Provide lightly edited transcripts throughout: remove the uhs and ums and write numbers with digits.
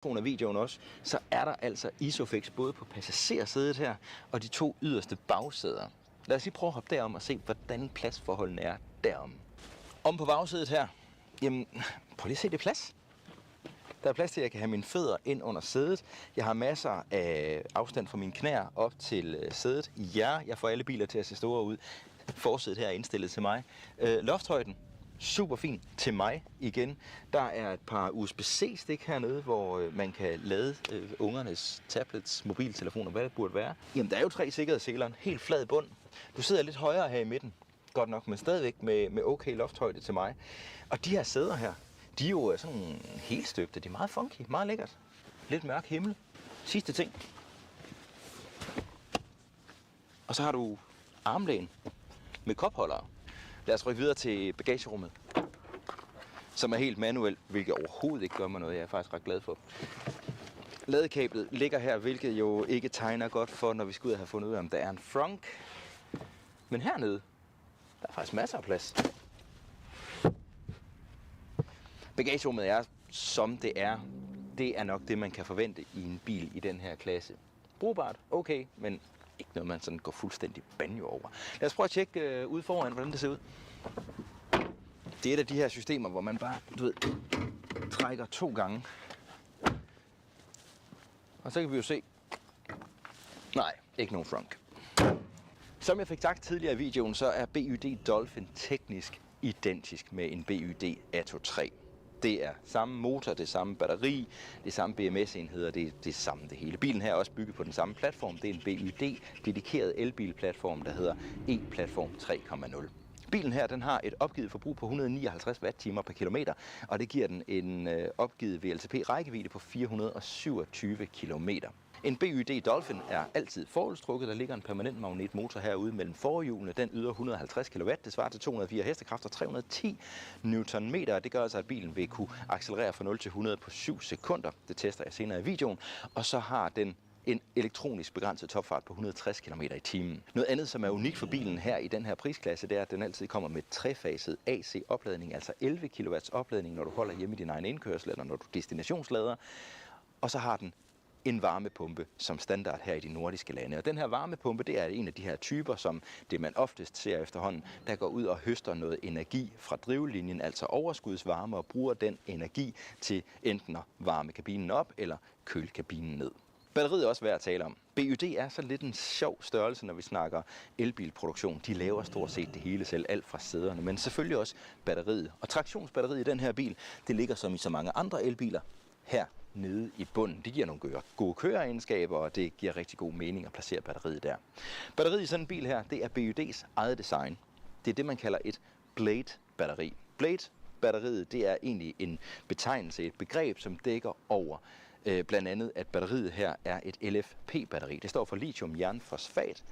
Af videoen også, så er der altså Isofix både på passagersædet her og de to yderste bagsæder. Lad os lige prøve at hoppe derom og se, hvordan pladsforholdene er derom. Om på bagsædet her, jamen prøv lige at se det plads. Der er plads til, at jeg kan have mine fødder ind under sædet. Jeg har masser af afstand fra mine knæer op til sædet. Ja, jeg får alle biler til at se store ud. Forsædet her er indstillet til mig. Lofthøjden. Super fint til mig igen. Der er et par USB-C-stik hernede, hvor man kan lade ungernes tablets, mobiltelefoner, hvad det burde være. Jamen, der er jo 3 sikkerhedsseler, en helt flad bund. Du sidder lidt højere her i midten, godt nok, men stadigvæk med okay lofthøjde til mig. Og de her sæder her, de er jo sådan helt støbte. De er meget funky, meget lækkert. Lidt mørk himmel. Sidste ting. Og så har du armlæn med kopholdere. Lad os rykke videre til bagagerummet, som er helt manuelt, hvilket overhovedet ikke gør mig noget. Jeg er faktisk ret glad for. Ladekablet ligger her, hvilket jo ikke tegner godt for, når vi skal ud og have fundet ud af, om der er en frunk. Men hernede, der er faktisk masser af plads. Bagagerummet er, som det er. Det er nok det, man kan forvente i en bil i den her klasse. Brugbart, okay, men ikke noget, man sådan går fuldstændig banjo over. Lad os prøve at tjekke ude foran, hvordan det ser ud. Det er et af de her systemer, hvor man bare, trækker 2 gange. Og så kan vi jo se, nej, ikke nogen frunk. Som jeg fik sagt tidligere i videoen, så er BYD Dolphin teknisk identisk med en BYD Atto 3. Det er samme motor, det samme batteri, det samme BMS-enheder, det er det samme det hele. Bilen her er også bygget på den samme platform. Det er en BYD dedikeret elbilplatform, der hedder E-platform 3.0. Bilen her, den har et opgivet forbrug på 159 watt-timer per kilometer, og det giver den en opgivet VLTP-rækkevidde på 427 kilometer. En BYD Dolphin er altid forholdstrukket. Der ligger en permanent magnetmotor herude mellem forhjulene. Den yder 150 kW. Det svarer til 204 hestekræfter og 310 Nm. Det gør altså, at bilen vil kunne accelerere fra 0 til 100 på 7 sekunder. Det tester jeg senere i videoen. Og så har den en elektronisk begrænset topfart på 160 km i timen. Noget andet, som er unikt for bilen her i den her prisklasse, det er, at den altid kommer med trefaset AC-opladning, altså 11 kW opladning, når du holder hjemme i din egen indkørsel, eller når du destinationslader. Og så har den en varmepumpe som standard her i de nordiske lande. Og den her varmepumpe, det er en af de her typer, som det man oftest ser efterhånden, der går ud og høster noget energi fra drivlinjen, altså overskudsvarme, og bruger den energi til enten at varme kabinen op eller køle kabinen ned. Batteriet er også værd at tale om. BYD er så lidt en sjov størrelse, når vi snakker elbilproduktion. De laver stort set det hele selv, alt fra sæderne, men selvfølgelig også batteriet. Og traktionsbatteriet i den her bil, det ligger som i så mange andre elbiler her nede i bunden. Det giver nogle gode køreegenskaber, og det giver rigtig god mening at placere batteriet der. Batteriet i sådan en bil her, det er BYD's eget design. Det er det, man kalder et Blade-batteri. Blade-batteriet, det er egentlig en betegnelse, et begreb, som dækker over blandt andet, at batteriet her er et LFP-batteri. Det står for lithium-jernfosfat,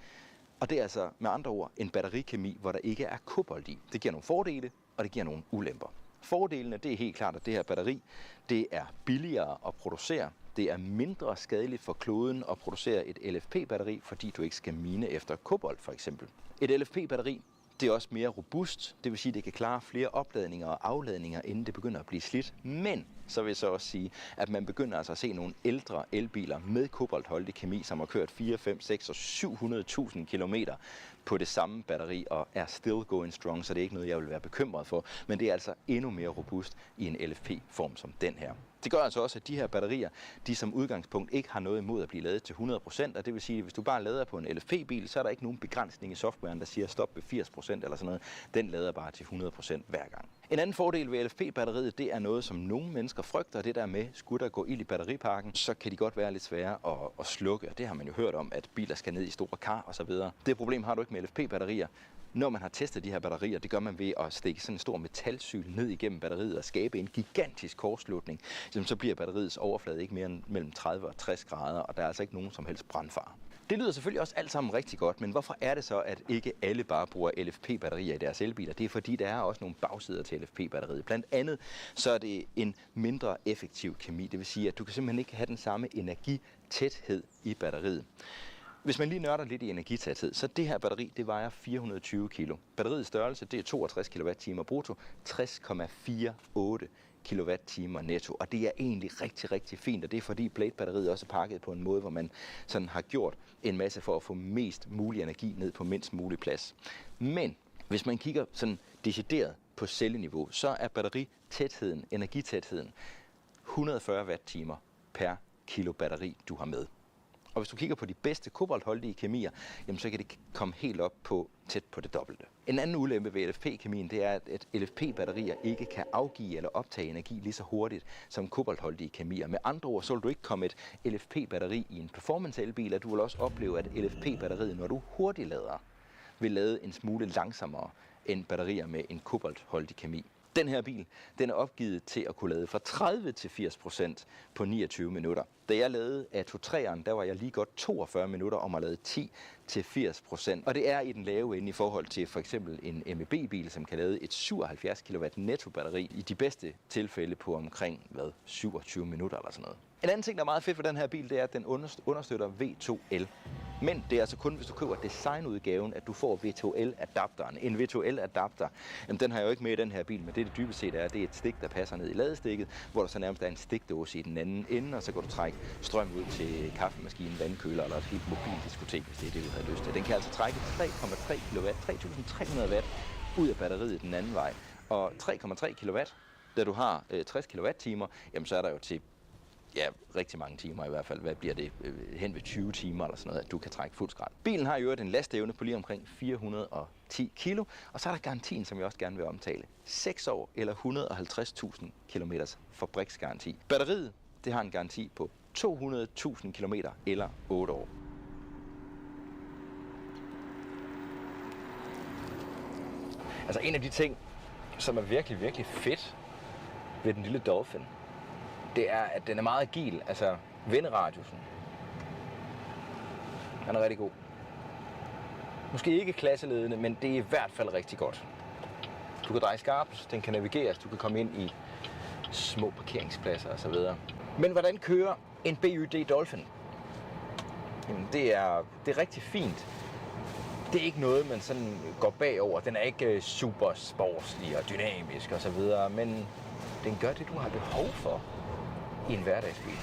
og det er altså med andre ord en batterikemi, hvor der ikke er kobolt i. Det giver nogle fordele, og det giver nogle ulemper. Fordelene, det er helt klart, at det her batteri, det er billigere at producere. Det er mindre skadeligt for kloden at producere et LFP-batteri, fordi du ikke skal mine efter kobolt for eksempel. Et LFP-batteri, det er også mere robust, det vil sige, at det kan klare flere opladninger og afladninger, inden det begynder at blive slidt. Men så vil jeg så også sige, at man begynder altså at se nogle ældre elbiler med koboltholdig kemi, som har kørt 4, 5, 6 og 700.000 kilometer på det samme batteri og er still going strong, så det er ikke noget, jeg vil være bekymret for. Men det er altså endnu mere robust i en LFP-form som den her. Det gør altså også, at de her batterier, de som udgangspunkt ikke har noget imod at blive ladet til 100%, og det vil sige, at hvis du bare lader på en LFP-bil, så er der ikke nogen begrænsning i softwaren, der siger stop ved 80% eller sådan noget. Den lader bare til 100% hver gang. En anden fordel ved LFP-batteriet, det er noget, som nogle mennesker frygter, det der med, skulle der gå ild i batteripakken, så kan de godt være lidt svære at slukke, og det har man jo hørt om, at biler skal ned i store kar og så videre. Det problem har du ikke med LFP-batterier. Når man har testet de her batterier, det gør man ved at stikke sådan en stor metalsyl ned igennem batteriet og skabe en gigantisk kortslutning. Så bliver batteriets overflade ikke mere end mellem 30 og 60 grader, og der er altså ikke nogen som helst brandfare. Det lyder selvfølgelig også alt sammen rigtig godt, men hvorfor er det så, at ikke alle bare bruger LFP-batterier i deres elbiler? Det er fordi, der er også nogle bagsider til LFP-batteriet. Blandt andet så er det en mindre effektiv kemi. Det vil sige, at du kan simpelthen ikke have den samme energitæthed i batteriet. Hvis man lige nørder lidt i energitæthed, så det her batteri, det vejer 420 kg. Batteriets størrelse, det er 62 kWh brutto, 60,48 kWh netto, og det er egentlig rigtig, rigtig fint, og det er fordi Blade-batteriet også er pakket på en måde, hvor man sådan har gjort en masse for at få mest mulig energi ned på mindst mulig plads. Men hvis man kigger sådan decideret på celleniveau, så er batteritætheden, energitætheden, 140 watt-timer per kilo batteri, du har med. Og hvis du kigger på de bedste koboltholdige kemier, jamen så kan det komme helt op på tæt på det dobbelte. En anden ulempe ved LFP-kemien, det er, at LFP-batterier ikke kan afgive eller optage energi lige så hurtigt som koboltholdige kemier. Med andre ord, så vil du ikke komme et LFP-batteri i en performance-elbil, og du vil også opleve, at LFP-batteriet, når du hurtigt lader, vil lade en smule langsommere end batterier med en koboltholdig kemi. Den her bil, den er opgivet til at kunne lade fra 30 til 80% på 29 minutter. Da jeg lavede A23'eren, der var jeg lige godt 42 minutter om at lade 10 til 80%. Og det er i den lave ende i forhold til for eksempel en MEB-bil, som kan lade et 77 kW netto batteri i de bedste tilfælde på omkring 27 minutter eller sådan noget. En anden ting, der er meget fedt ved den her bil, det er, at den understøtter W2L. Men det er altså kun, hvis du køber designudgaven, at du får W2L-adapteren. En W2L-adapter, den har jeg jo ikke med i den her bil, men det dybest set er, det er et stik, der passer ned i ladestikket, hvor der så nærmest er en stikdåse i den anden ende, og så kan du trække strøm ud til kaffemaskinen, vandkøler eller et helt mobildiskotek, hvis det er det, du har lyst til. Den kan altså trække 3,3 kW, 3.300 watt ud af batteriet den anden vej. Og 3,3 kW, da du har 60 kWh, jamen så er der jo til rigtig mange timer i hvert fald. Hvad bliver det? Hen ved 20 timer eller sådan noget, at du kan trække fuld skrald. Bilen har jo en lasteevne på lige omkring 410 kilo, og så er der garantien, som jeg også gerne vil omtale. 6 år eller 150.000 km fabriksgaranti. Batteriet, det har en garanti på 200.000 km eller 8 år. Altså en af de ting, som er virkelig, virkelig fedt ved den lille Dolphin, det er, at den er meget agil, altså venderadiusen. Den er rigtig god. Måske ikke klasseledende, men det er i hvert fald rigtig godt. Du kan dreje skarpt, den kan navigeres, du kan komme ind i små parkeringspladser osv. Men hvordan kører en BYD Dolphin? Jamen, det er rigtig fint. Det er ikke noget, man sådan går bagover. Den er ikke super sportslig og dynamisk osv., men den gør det, du har behov for i en hverdagsbil.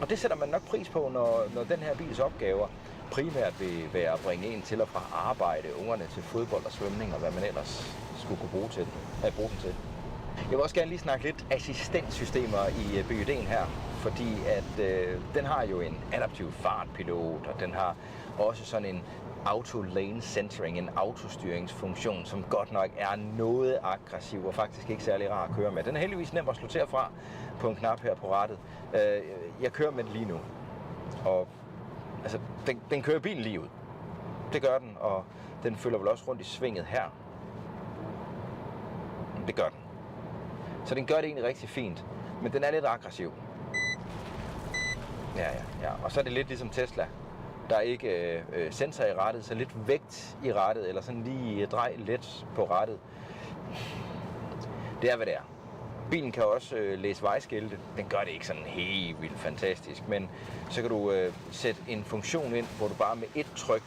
Og det sætter man nok pris på, når den her bils opgaver primært vil være at bringe en til og fra arbejde, ungerne til fodbold og svømning og hvad man ellers skulle kunne bruge den til. Jeg vil også gerne lige snakke lidt assistenssystemer i BYD'en her, fordi at den har jo en adaptiv fartpilot, og den har også sådan en auto lane centering, en autostyringsfunktion, som godt nok er noget aggressiv og faktisk ikke særlig rar at køre med. Den er heldigvis nem at slå til fra på en knap her på rattet. Jeg kører med den lige nu, og altså, den kører bilen lige ud. Det gør den, og den følger vel også rundt i svinget her. Det gør den. Så den gør det egentlig rigtig fint, men den er lidt aggressiv. Ja. Og så er det lidt ligesom Tesla. Der er ikke sensor i rattet, så lidt vægt i rattet, eller sådan lige drej let på rattet. Det er, hvad det er. Bilen kan også læse vejskilte. Den gør det ikke sådan helt vildt fantastisk, men så kan du sætte en funktion ind, hvor du bare med et tryk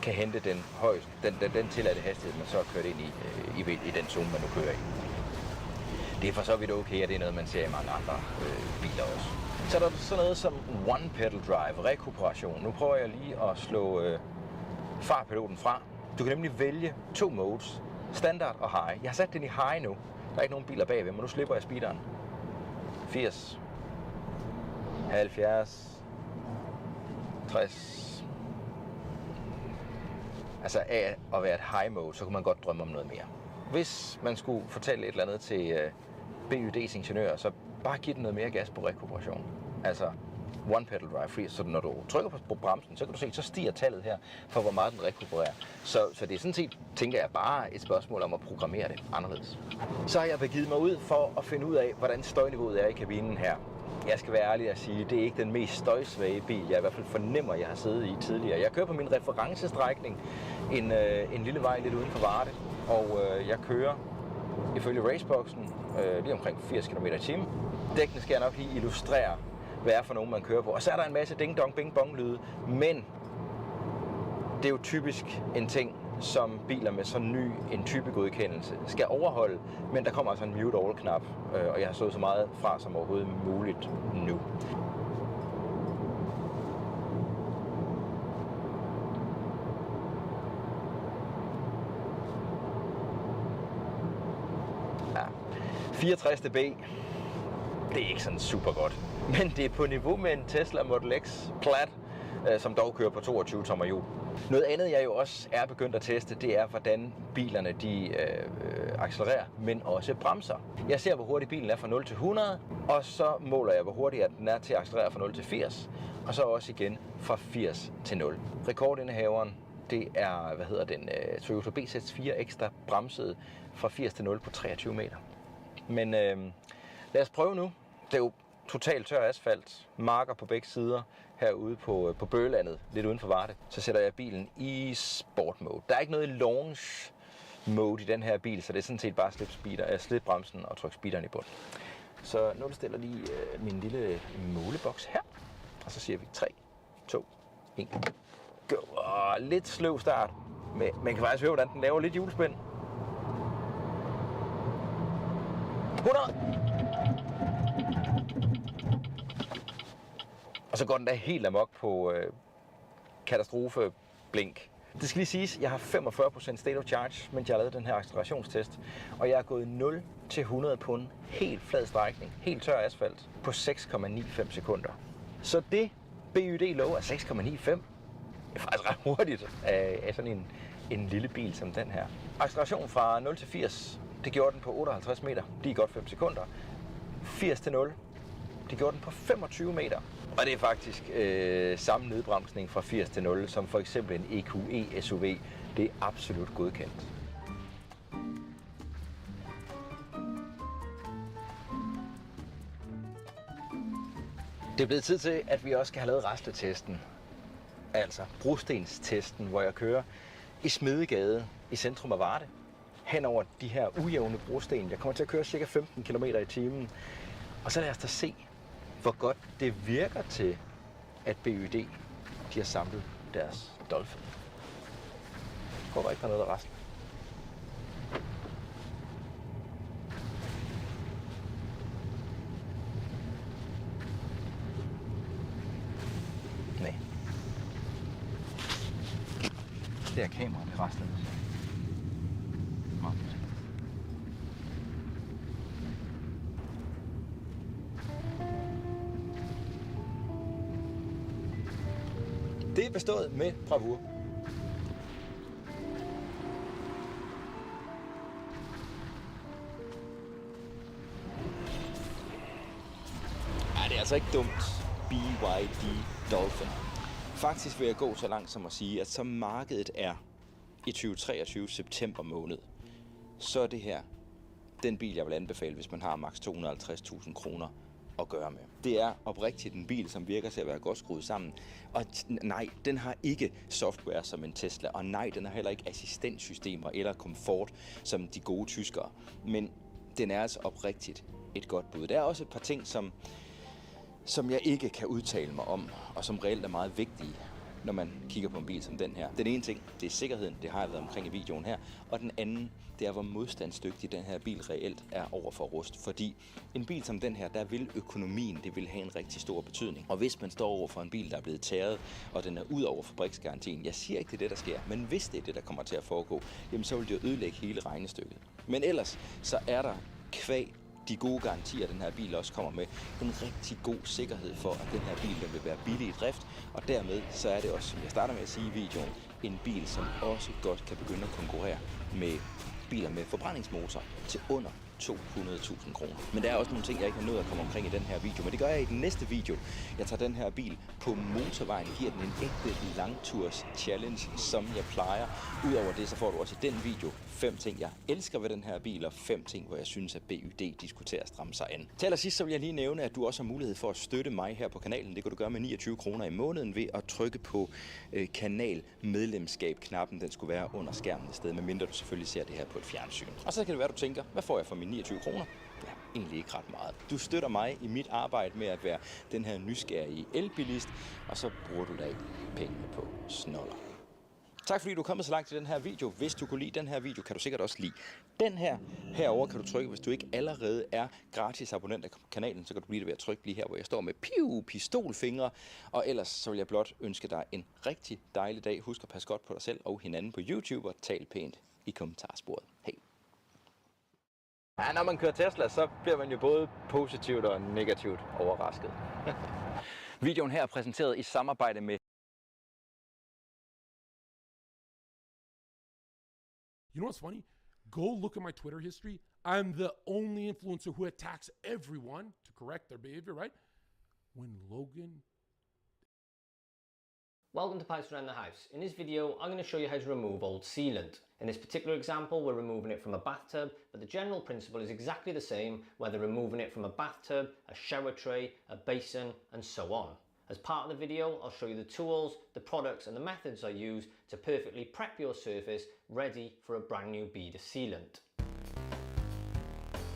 kan hente den højeste, den tilladte hastighed, man så har kørt ind i den zone, man nu kører i. Det er for så vidt okay, og det er noget, man ser i mange andre biler også. Så er der sådan noget som One Pedal Drive, rekuperation. Nu prøver jeg lige at slå fartpiloten fra. Du kan nemlig vælge 2 modes, standard og high. Jeg har sat den i high nu. Der er ikke nogen biler bagved, men nu slipper jeg speederen. 80, 70, 60. Altså af at være et high mode, så kunne man godt drømme om noget mere. Hvis man skulle fortælle et eller andet til BYD's ingeniører, så bare giv den noget mere gas på rekuperation. Altså one pedal drive free, så når du trykker på bremsen, så kan du se, så stiger tallet her for, hvor meget den rekupererer. Så det er sådan set, tænker jeg, bare et spørgsmål om at programmere det anderledes. Så har jeg begivet mig ud for at finde ud af, hvordan støjniveauet er i kabinen her. Jeg skal være ærlig at sige, det er ikke den mest støjsvage bil, jeg i hvert fald fornemmer, jeg har siddet i tidligere. Jeg kører på min referencestrækning en lille vej lidt uden for Varde, og jeg kører ifølge raceboxen lige omkring 80 km/t. Dækkene skal jeg nok lige illustrere, hvad er for nogen, man kører på. Og så er der en masse ding-dong, bing-bong-lyde, men det er jo typisk en ting, som biler med så ny en typegodkendelse skal overholde, men der kommer altså en mute all-knap, og jeg har slået så meget fra som overhovedet muligt nu. Ja, 64 dB, det er ikke sådan super godt, men det er på niveau med en Tesla Model X Plaid, som dog kører på 22 tommer hjul. Noget andet, jeg jo også er begyndt at teste, det er, hvordan bilerne de accelererer, men også bremser. Jeg ser, hvor hurtigt bilen er fra 0 til 100, og så måler jeg, hvor hurtigt den er til at accelerere fra 0 til 80, og så også igen fra 80 til 0. Rekordindehaveren, det er, Toyota BZ4 X, der bremsede fra 80 til 0 på 23 meter. Men lad os prøve nu. Det er jo totalt tør asfalt, marker på begge sider herude på Bøgelandet, lidt uden for Varde. Så sætter jeg bilen i sport mode. Der er ikke noget launch mode i den her bil, så det er sådan set bare slip bremsen og tryk speederen i bund. Så nu stiller lige min lille måleboks her, og så siger vi 3, 2, 1, go. Lidt sløv start, men man kan faktisk høre, hvordan den laver lidt hjulspænd. 100! Og så går den da helt amok på katastrofeblink. Det skal lige siges, at jeg har 45% state of charge, mens jeg har lavet den her accelerationstest. Og jeg er gået 0 til 100 på en helt flad strækning, helt tør asfalt, på 6,95 sekunder. Så det BYD Low er 6,95. Det er faktisk ret hurtigt af sådan en lille bil som den her. Acceleration fra 0 til 80, det gjorde den på 58 meter, det er godt 5 sekunder. 80 til 0, det gjorde den på 25 meter. Og det er faktisk samme nedbremsning fra 80 til 0, som for eksempel en EQE SUV. Det er absolut godkendt. Det er blevet tid til, at vi også skal have lavet restetesten. Altså brostenstesten, hvor jeg kører i Smedegade i centrum af Varde. Hen over de her ujævne brosten. Jeg kommer til at køre ca. 15 km i timen. Og så lad os da se, hvor godt det virker til, at BYD de har samlet deres Dolphin. Jeg håber ikke, der er noget, der rasler. Nej. Det er kameraet, det rasler. Det er bestået med bravur. Det er altså ikke dumt. BYD Dolphin. Faktisk vil jeg gå så langt som at sige, at som markedet er i 2023 september måned, så er det her den bil, jeg vil anbefale, hvis man har maks 250.000 kroner at gøre med. Det er oprigtigt en bil, som virker til at være godt skruet sammen. Og nej, den har ikke software som en Tesla, og nej, den har heller ikke assistenssystemer eller komfort som de gode tyskere. Men den er altså oprigtigt et godt bud. Der er også et par ting, som jeg ikke kan udtale mig om, og som reelt er meget vigtige, når man kigger på en bil som den her. Den ene ting, det er sikkerheden, det har jeg været omkring i videoen her, og den anden, det er, hvor modstandsdygtig den her bil reelt er over for rust. Fordi en bil som den her, der vil økonomien, det vil have en rigtig stor betydning. Og hvis man står over for en bil, der er blevet tæret, og den er ud over fabriksgarantien, jeg siger ikke, det er det, der sker, men hvis det er det, der kommer til at foregå, jamen så vil det jo ødelægge hele regnestykket. Men ellers, så er der kvæg de gode garantier, den her bil også kommer med, en rigtig god sikkerhed for, at den her bil vil være billig i drift, og dermed så er det også, som jeg starter med at sige i videoen, en bil, som også godt kan begynde at konkurrere med biler med forbrændingsmotor til under 200.000 kroner. Men der er også nogle ting, jeg ikke har nået at komme omkring i den her video, men det gør jeg i den næste video. Jeg tager den her bil på motorvejen, giver den en ægte langturs challenge, som jeg plejer. Udover det, så får du også i den video 5 ting, jeg elsker ved den her bil, og 5 ting, hvor jeg synes, at BYD diskuterer at stramme sig an. Til allersidst så vil jeg lige nævne, at du også har mulighed for at støtte mig her på kanalen. Det kan du gøre med 29 kroner i måneden ved at trykke på kanalmedlemskab-knappen. Den skulle være under skærmen i stedet, medmindre du selvfølgelig ser det her på et fjernsyn. Og så kan det være, du tænker, hvad får jeg for mine 29 kroner? Ja, egentlig ikke ret meget. Du støtter mig i mit arbejde med at være den her nysgerrige elbilist, og så bruger du da ikke pengene på snoller. Tak fordi du er kommet så langt til den her video. Hvis du kunne lide den her video, kan du sikkert også lide den her. Herover kan du trykke, hvis du ikke allerede er gratis abonnent af kanalen, så kan du blive det ved at trykke lige her, hvor jeg står med pistolfingre. Og ellers så vil jeg blot ønske dig en rigtig dejlig dag. Husk at passe godt på dig selv og hinanden på YouTube, og tal pænt i kommentarsporet. Hej. Ja, når man kører Tesla, så bliver man jo både positivt og negativt overrasket. Videoen her er præsenteret i samarbejde med You know what's funny? Go look at my Twitter history. I'm the only influencer who attacks everyone to correct their behavior, right? When Logan... Welcome to Pipes Around the House. In this video, I'm going to show you how to remove old sealant. In this particular example, we're removing it from a bathtub, but the general principle is exactly the same, whether removing it from a bathtub, a shower tray, a basin, and so on. As part of the video, I'll show you the tools, the products, and the methods I use to perfectly prep your surface ready for a brand new bead of sealant.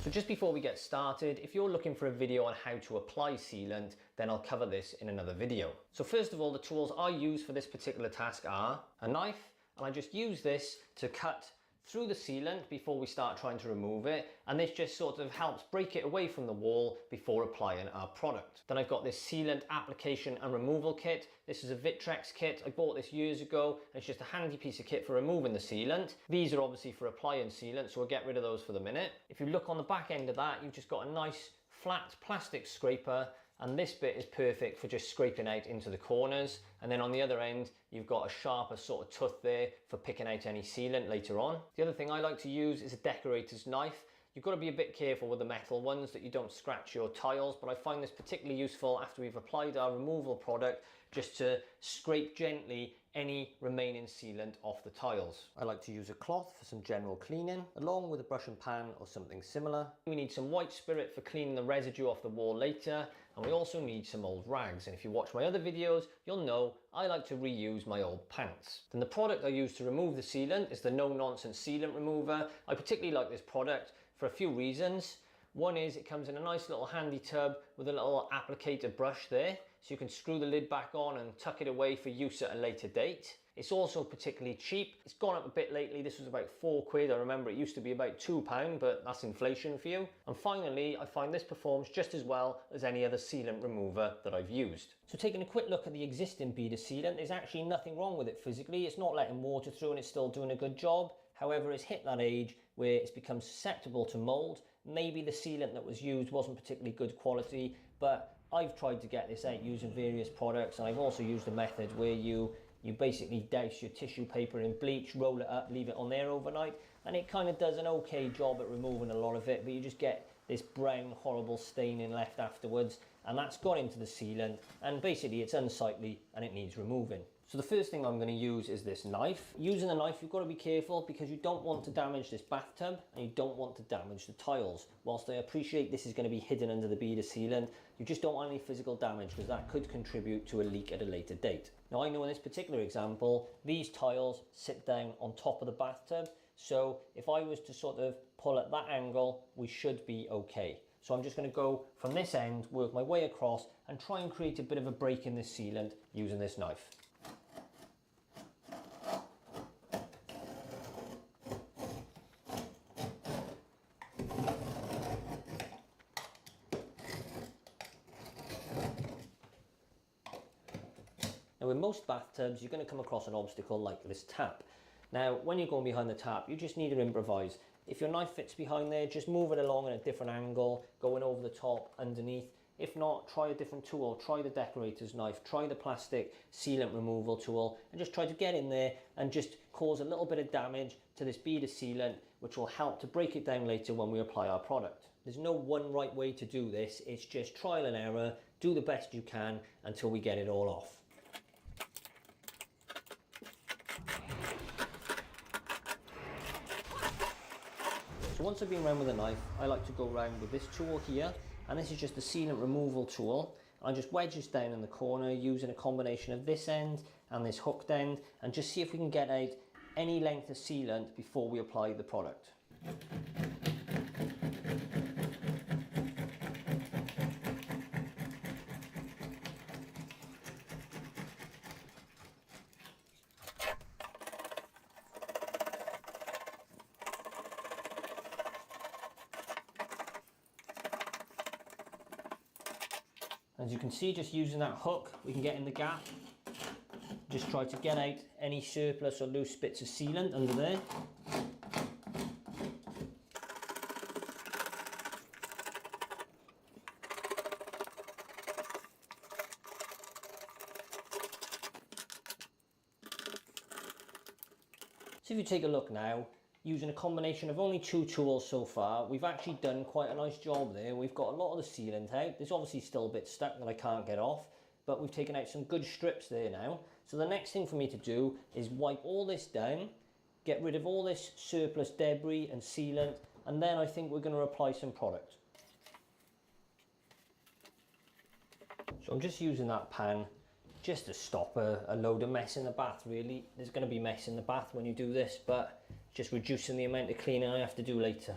So just before we get started, if you're looking for a video on how to apply sealant, then I'll cover this in another video. So first of all, the tools I use for this particular task are a knife, and I just use this to cut through the sealant before we start trying to remove it, and this just sort of helps break it away from the wall before applying our product. Then I've got this sealant application and removal kit. This is a Vitrex kit. I bought this years ago, and it's just a handy piece of kit for removing the sealant. These are obviously for applying sealant, so we'll get rid of those for the minute. If you look on the back end of that, you've just got a nice flat plastic scraper, and this bit is perfect for just scraping out into the corners. And then on the other end, you've got a sharper sort of tooth there for picking out any sealant later on. The other thing I like to use is a decorator's knife. You've got to be a bit careful with the metal ones that you don't scratch your tiles, but I find this particularly useful after we've applied our removal product, just to scrape gently any remaining sealant off the tiles. I like to use a cloth for some general cleaning, along with a brush and pan or something similar. We need some white spirit for cleaning the residue off the wall later, and we also need some old rags. And if you watch my other videos, you'll know I like to reuse my old pants. Then the product I use to remove the sealant is the No Nonsense Sealant Remover. I particularly like this product for a few reasons. One is it comes in a nice little handy tub with a little applicator brush there, so you can screw the lid back on and tuck it away for use at a later date. It's also particularly cheap. It's gone up a bit lately. This was about £4. I remember it used to be about £2, but that's inflation for you. And finally, I find this performs just as well as any other sealant remover that I've used. So taking a quick look at the existing bead of sealant, there's actually nothing wrong with it physically. It's not letting water through and it's still doing a good job. However, it's hit that age where it's become susceptible to mold. Maybe the sealant that was used wasn't particularly good quality, but I've tried to get this out using various products, and I've also used a method where you basically douse your tissue paper in bleach, roll it up, leave it on there overnight, and it kind of does an okay job at removing a lot of it, but you just get this brown horrible staining left afterwards, and that's gone into the sealant, and basically it's unsightly and it needs removing. So the first thing I'm going to use is this knife. Using a knife, you've got to be careful because you don't want to damage this bathtub and you don't want to damage the tiles. Whilst I appreciate this is going to be hidden under the bead of sealant, you just don't want any physical damage because that could contribute to a leak at a later date. Now I know in this particular example, these tiles sit down on top of the bathtub. So if I was to sort of pull at that angle, we should be okay. So I'm just going to go from this end, work my way across and try and create a bit of a break in this sealant using this knife. Now with most bathtubs, you're going to come across an obstacle like this tap. Now, when you're going behind the tap, you just need to improvise. If your knife fits behind there, just move it along at a different angle, going over the top, underneath. If not, try a different tool. Try the decorator's knife, try the plastic sealant removal tool, and just try to get in there and just cause a little bit of damage to this bead of sealant, which will help to break it down later when we apply our product. There's no one right way to do this. It's just trial and error. Do the best you can until we get it all off. So once I've been around with a knife, I like to go around with this tool here, and this is just the sealant removal tool. I just wedge this down in the corner using a combination of this end and this hooked end, and just see if we can get out any length of sealant before we apply the product. As you can see, just using that hook, we can get in the gap. Just try to get out any surplus or loose bits of sealant under there. So if you take a look now, using a combination of only 2 tools so far, we've actually done quite a nice job there. We've got a lot of the sealant out. There's obviously still a bit stuck that I can't get off, but we've taken out some good strips there now. So the next thing for me to do is wipe all this down, get rid of all this surplus debris and sealant, and then I think we're going to apply some product. So I'm just using that pan just to stop a load of mess in the bath, really. There's going to be mess in the bath when you do this, but just reducing the amount of cleaning I have to do later.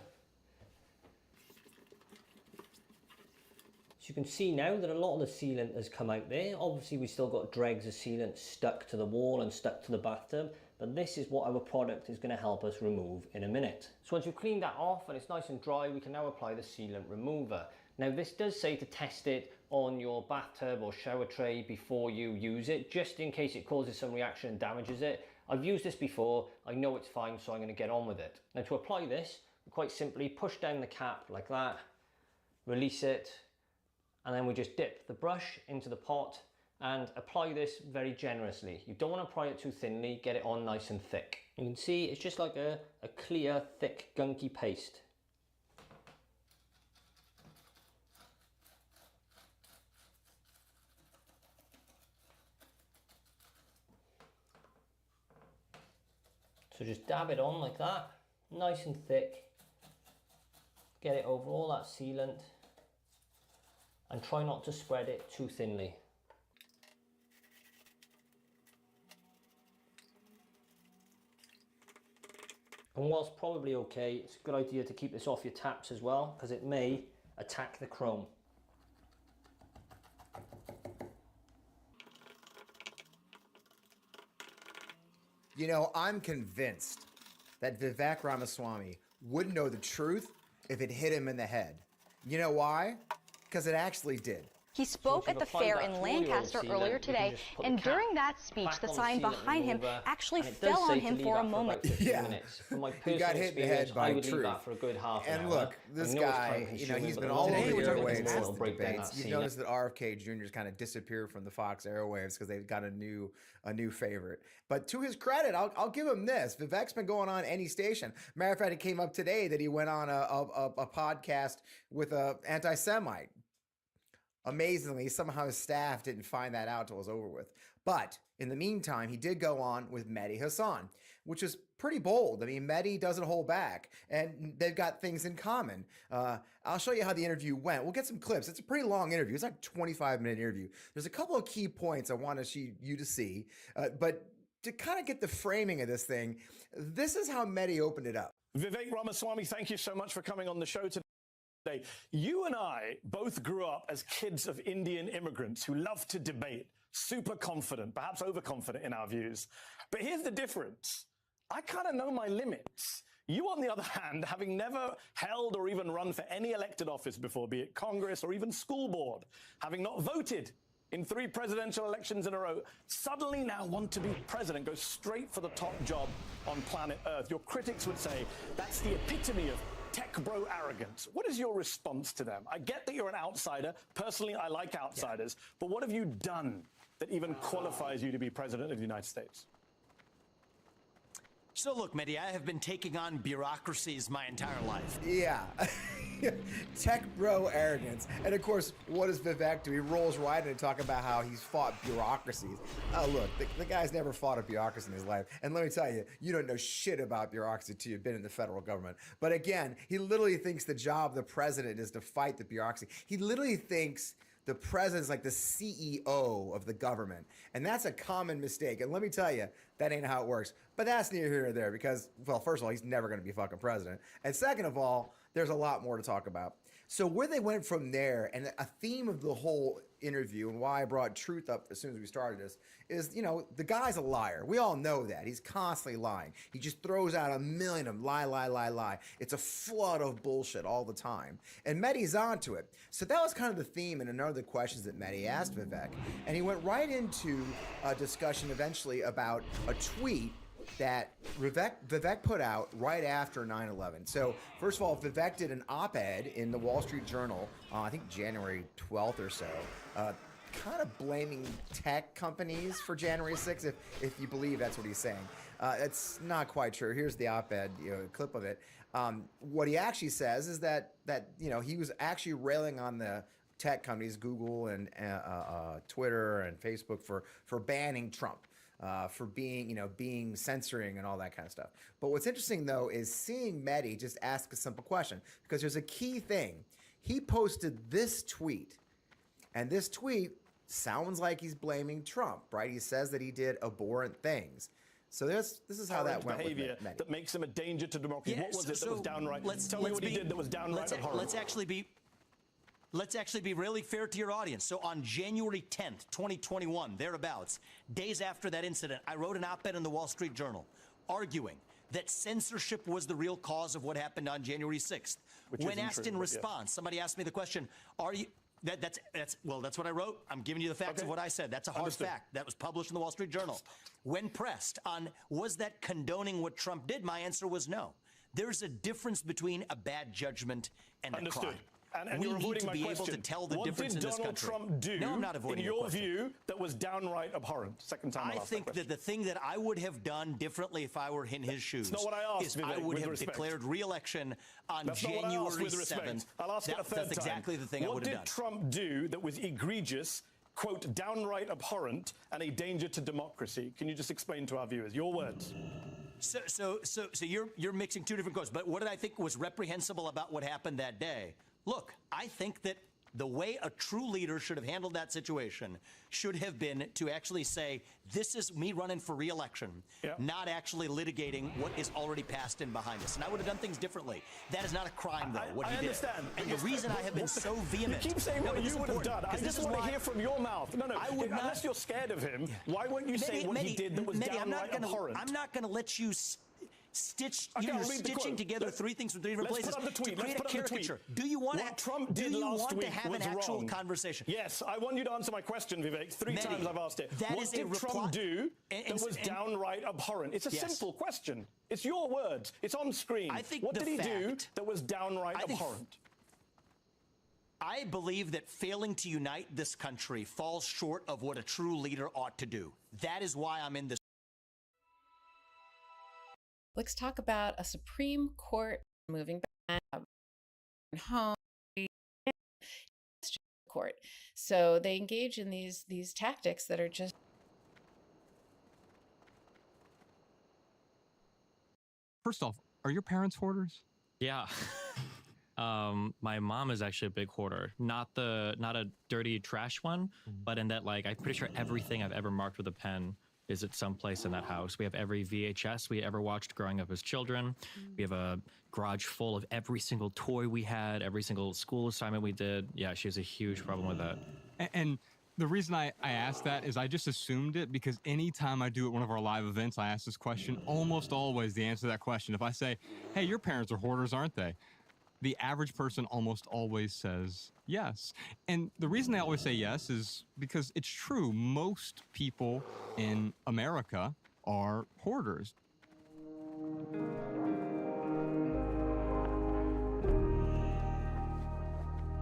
So you can see now that a lot of the sealant has come out there. Obviously we still got dregs of sealant stuck to the wall and stuck to the bathtub, but this is what our product is going to help us remove in a minute. So once you've cleaned that off and it's nice and dry, we can now apply the sealant remover. Now this does say to test it on your bathtub or shower tray before you use it, just in case it causes some reaction and damages it. I've used this before, I know it's fine, so I'm going to get on with it. Now to apply this, we quite simply push down the cap like that, release it, and then we just dip the brush into the pot and apply this very generously. You don't want to apply it too thinly, get it on nice and thick. You can see it's just like a clear, thick, gunky paste. So just dab it on like that, nice and thick. Get it over all that sealant and try not to spread it too thinly. And whilst probably okay, it's a good idea to keep this off your taps as well, because it may attack the chrome. You know, I'm convinced that Vivek Ramaswamy would know the truth if it hit him in the head. You know why? Because it actually did. He spoke at the fair in Lancaster earlier today, and during that speech, the sign behind him actually fell on him for a moment. Yeah, he got hit in the head by truth. And look, this guy, you know, he's been all over the airwaves since the debates. You've noticed that RFK Jr.'s kind of disappeared from the Fox airwaves because they've got a new favorite. But to his credit, I'll give him this. Vivek's been going on any station. Matter of fact, it came up today that he went on a podcast with an anti-Semite. Amazingly, somehow his staff didn't find that out till it was over with. But in the meantime, he did go on with Mehdi Hasan, which is pretty bold. I mean, Mehdi doesn't hold back, and they've got things in common. I'll show you how the interview went. We'll get some clips. It's a pretty long interview. It's like a 25-minute interview. There's a couple of key points I want you to see, but to kind of get the framing of this thing, this is how Mehdi opened it up. Vivek Ramaswamy, thank you so much for coming on the show today. You and I both grew up as kids of Indian immigrants who loved to debate, super confident, perhaps overconfident in our views. But here's the difference. I kind of know my limits. You, on the other hand, having never held or even run for any elected office before, be it Congress or even school board, having not voted in 3 presidential elections in a row, suddenly now want to be president, go straight for the top job on planet Earth. Your critics would say that's the epitome of tech bro arrogance. What is your response to them? I get that you're an outsider. Personally, I like outsiders. But what have you done that even qualifies you to be president of the United States? So look, Mehdi, I have been taking on bureaucracies my entire life. Yeah. Tech bro arrogance. And of course, what does Vivek do? He rolls right in and talk about how he's fought bureaucracies. Oh, look, the guy's never fought a bureaucracy in his life. And let me tell you, you don't know shit about bureaucracy till you've been in the federal government. But again, he literally thinks the job of the president is to fight the bureaucracy. He literally thinks the president's like the CEO of the government. And that's a common mistake. And let me tell you, that ain't how it works. But that's neither here nor there because, well, first of all, he's never going to be fucking president. And second of all, there's a lot more to talk about. So where they went from there, and a theme of the whole interview, and why I brought truth up as soon as we started this, is, you know, the guy's a liar. We all know that. He's constantly lying. He just throws out a million of them. Lie, lie, lie, lie. It's a flood of bullshit all the time. And Mehdi's onto it. So that was kind of the theme in another of the questions that Mehdi asked Vivek. And he went right into a discussion eventually about a tweet that Vivek put out right after 9/11. So first of all, Vivek did an op-ed in the Wall Street Journal, I think January 12th or so, kind of blaming tech companies for January 6th, if you believe that's what he's saying. It's not quite true. Here's the op-ed, clip of it. What he actually says is that he was actually railing on the tech companies, Google and Twitter and Facebook, for banning Trump. For being censoring and all that kind of stuff. But what's interesting, though, is seeing Mehdi just ask a simple question, because there's a key thing. He posted this tweet, and this tweet sounds like he's blaming Trump, right? He says that he did abhorrent things. So this is how that went with Mehdi. That makes him a danger to democracy. Yeah, what was it that was downright? Tell me what he did that was downright abhorrent. Let's actually be really fair to your audience. So on January 10th, 2021, thereabouts, days after that incident, I wrote an op-ed in the Wall Street Journal arguing that censorship was the real cause of what happened on January 6th. When asked in response, somebody asked me the question, are you... That's what I wrote. I'm giving you the facts of what I said. That's a hard fact. That was published in the Wall Street Journal. When pressed on, was that condoning what Trump did, my answer was no. There's a difference between a bad judgment and a crime. And we you're need avoiding to be my able question. to tell the difference in this country. What did Donald Trump do, no, I'm not avoiding in your question. view, that was downright abhorrent? Second time I think that the thing that I would have done differently if I were in his shoes not what I asked, is Vivek, I would have respect. declared re-election on That's January not what I asked, with 7th. respect. I'll ask it a third time. That's exactly the thing I would have done. What did Trump do that was egregious, quote, downright abhorrent, and a danger to democracy? Can you just explain to our viewers? Your words. So you're mixing two different quotes. But what did I think was reprehensible about what happened that day? Look, I think that the way a true leader should have handled that situation should have been to actually say, this is me running for re-election, not actually litigating what is already passed and behind us. And I would have done things differently. That is not a crime, though, what he did. And the reason I have been so vehement... You keep saying what you would have done. I just want to hear from your mouth. No, unless you're scared of him, why won't you say what he did that was downright abhorrent? I'm not going to let you... You're stitching together three things from three different places to create a caricature. Do you want to have an actual conversation? Yes, I want you to answer my question, Vivek. Three times I've asked it. What did Trump do that was downright abhorrent? It's a simple question. It's your words. It's on screen. What did he do that was downright abhorrent? I believe that failing to unite this country falls short of what a true leader ought to do. That is why I'm in this. Let's talk about a Supreme Court moving back home court. So they engage in these tactics that are just. First off, are your parents hoarders? Yeah. My mom is actually a big hoarder. Not a dirty trash one, but in that, like, I'm pretty sure everything I've ever marked with a pen is at some place in that house. We have every VHS we ever watched growing up as children. We have a garage full of every single toy we had, every single school assignment we did. Yeah, she has a huge problem with that. And the reason I asked that is I just assumed it because anytime I do at one of our live events, I ask this question, almost always the answer to that question. If I say, hey, your parents are hoarders, aren't they? The average person almost always says yes. And the reason they always say yes is because it's true. Most people in America are hoarders.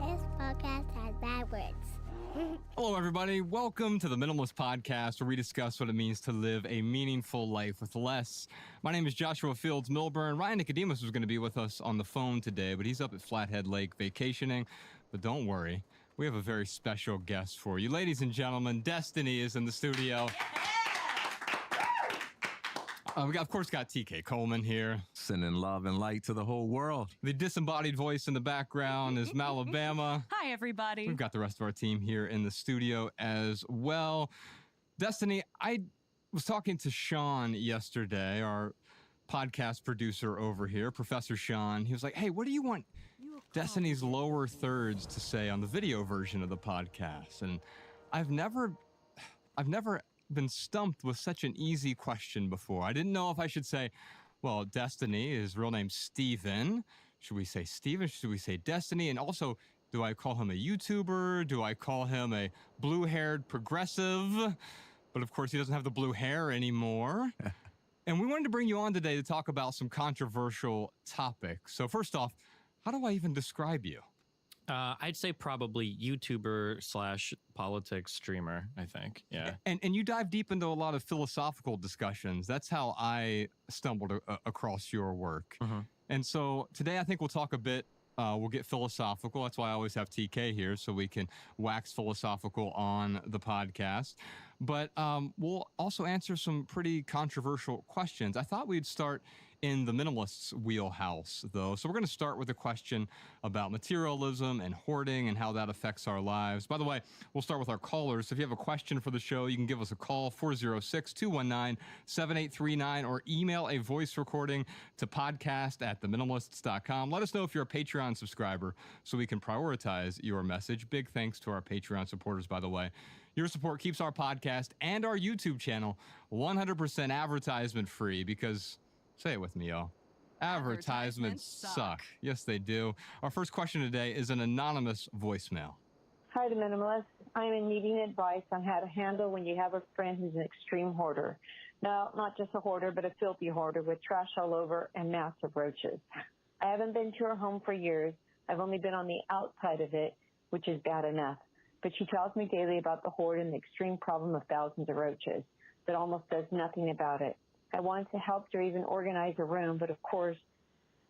This podcast has bad words. Hello, everybody. Welcome to the Minimalist Podcast, where we discuss what it means to live a meaningful life with less. My name is Joshua Fields Milburn. Ryan Nicodemus was going to be with us on the phone today, but he's up at Flathead Lake vacationing. But don't worry, we have a very special guest for you. Ladies and gentlemen, Destiny is in the studio. We of course got TK Coleman here. Sending love and light to the whole world. The disembodied voice in the background is Malabama. Hi, everybody. We've got the rest of our team here in the studio as well. Destiny, I was talking to Sean yesterday, our podcast producer over here, Professor Sean. He was like, hey, what do you want Destiny's lower thirds to say on the video version of the podcast. And I've never been stumped with such an easy question before. I didn't know if I should say, well, Destiny, his real name's Steven. Should we say Steven? Should we say Destiny? And also, do I call him a YouTuber? Do I call him a blue-haired progressive? But of course, he doesn't have the blue hair anymore. And we wanted to bring you on today to talk about some controversial topics. So first off, how do I even describe you? I'd say probably YouTuber / politics streamer, I think. Yeah. And you dive deep into a lot of philosophical discussions. That's how I stumbled across your work. Mm-hmm. And so today I think we'll talk a bit, we'll get philosophical. That's why I always have TK here, so we can wax philosophical on the podcast. But we'll also answer some pretty controversial questions. I thought we'd start in the minimalist's wheelhouse, though. So we're going to start with a question about materialism and hoarding and how that affects our lives. By the way, we'll start with our callers. If you have a question for the show, you can give us a call, 406-219-7839, or email a voice recording to podcast@theminimalists.com. Let us know if you're a Patreon subscriber so we can prioritize your message. Big thanks to our Patreon supporters, by the way. Your support keeps our podcast and our YouTube channel 100% advertisement free because, say it with me, y'all, advertisements suck. Yes, they do. Our first question today is an anonymous voicemail. Hi, The Minimalist. I'm in needing advice on how to handle when you have a friend who's an extreme hoarder. No, not just a hoarder, but a filthy hoarder with trash all over and massive roaches. I haven't been to her home for years. I've only been on the outside of it, which is bad enough. But she tells me daily about the hoard and the extreme problem of thousands of roaches, but almost does nothing about it. I wanted to help her even organize a room, but of course,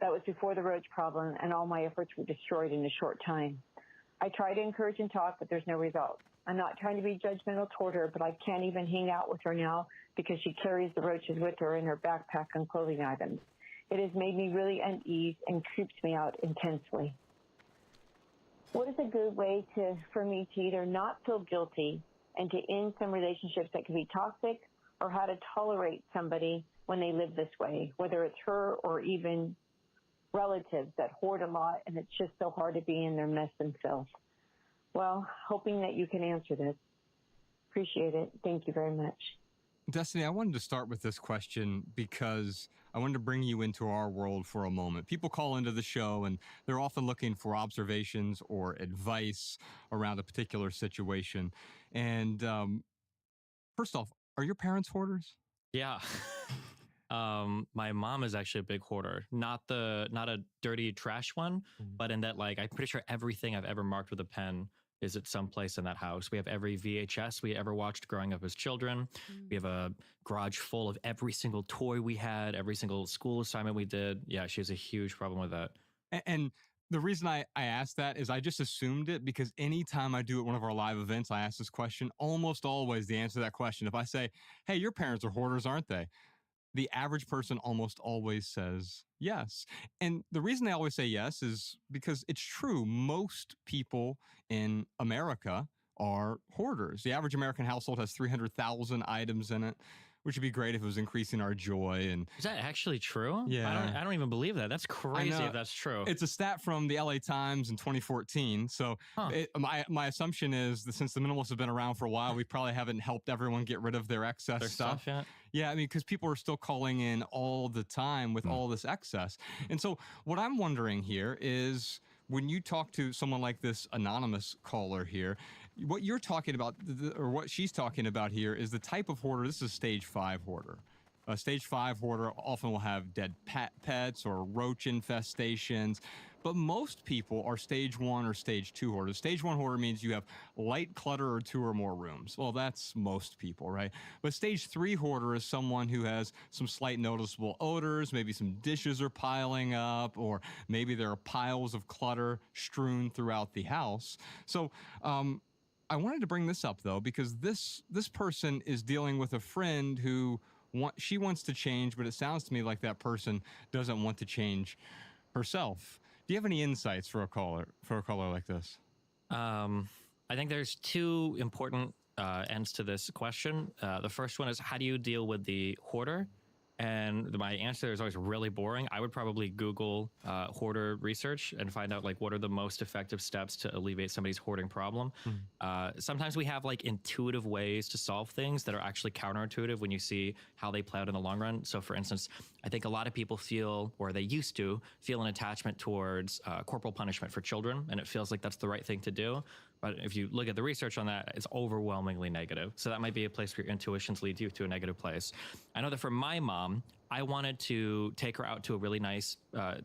that was before the roach problem, and all my efforts were destroyed in a short time. I try to encourage and talk, but there's no result. I'm not trying to be judgmental toward her, but I can't even hang out with her now because she carries the roaches with her in her backpack and clothing items. It has made me really uneasy and creeps me out intensely. What is a good way for me to either not feel guilty and to end some relationships that can be toxic, or how to tolerate somebody when they live this way, whether it's her or even relatives that hoard a lot and it's just so hard to be in their mess themselves? Well, hoping that you can answer this. Appreciate it. Thank you very much. Destiny, I wanted to start with this question because I wanted to bring you into our world for a moment. People call into the show and they're often looking for observations or advice around a particular situation. And first off, are your parents hoarders? Yeah. My mom is actually a big hoarder. Not a dirty trash one, but in that, like, I'm pretty sure everything I've ever marked with a pen is at some place in that house. We have every VHS we ever watched growing up as children. We have a garage full of every single toy we had, every single school assignment we did. Yeah, she has a huge problem with that. And the reason I asked that is I just assumed it because anytime I do at one of our live events, I ask this question, almost always the answer to that question. If I say, hey, your parents are hoarders, aren't they? The average person almost always says yes. And the reason they always say yes is because it's true. Most people in America are hoarders. The average American household has 300,000 items in it, which would be great if it was increasing our joy. And is that actually true? Yeah. I don't even believe that. That's crazy if that's true. It's a stat from the LA Times in 2014. So my assumption is that since the minimalists have been around for a while, we probably haven't helped everyone get rid of their excess stuff yet. Yeah, I mean, because people are still calling in all the time with all this excess. And so what I'm wondering here is when you talk to someone like this anonymous caller here, what you're talking about, or what she's talking about here, is the type of hoarder. This is a stage 5 hoarder. A stage 5 hoarder often will have dead pets or roach infestations, but most people are stage 1 or stage 2 hoarders. Stage 1 hoarder means you have light clutter or 2 or more rooms. Well, that's most people, right? But stage 3 hoarder is someone who has some slight noticeable odors, maybe some dishes are piling up, or maybe there are piles of clutter strewn throughout the house. So, I wanted to bring this up, though, because this person is dealing with a friend who she wants to change, but it sounds to me like that person doesn't want to change herself. Do you have any insights for a caller like this? I think there's 2 important ends to this question. The first one is, how do you deal with the hoarder? And my answer is always really boring. I would probably Google hoarder research and find out like what are the most effective steps to alleviate somebody's hoarding problem. Sometimes we have like intuitive ways to solve things that are actually counterintuitive when you see how they play out in the long run. So for instance, I think a lot of people feel, or they used to feel, an attachment towards corporal punishment for children, and it feels like that's the right thing to do. But if you look at the research on that, it's overwhelmingly negative. So that might be a place where your intuitions lead you to a negative place. I know that for my mom, I wanted to take her out to a really nice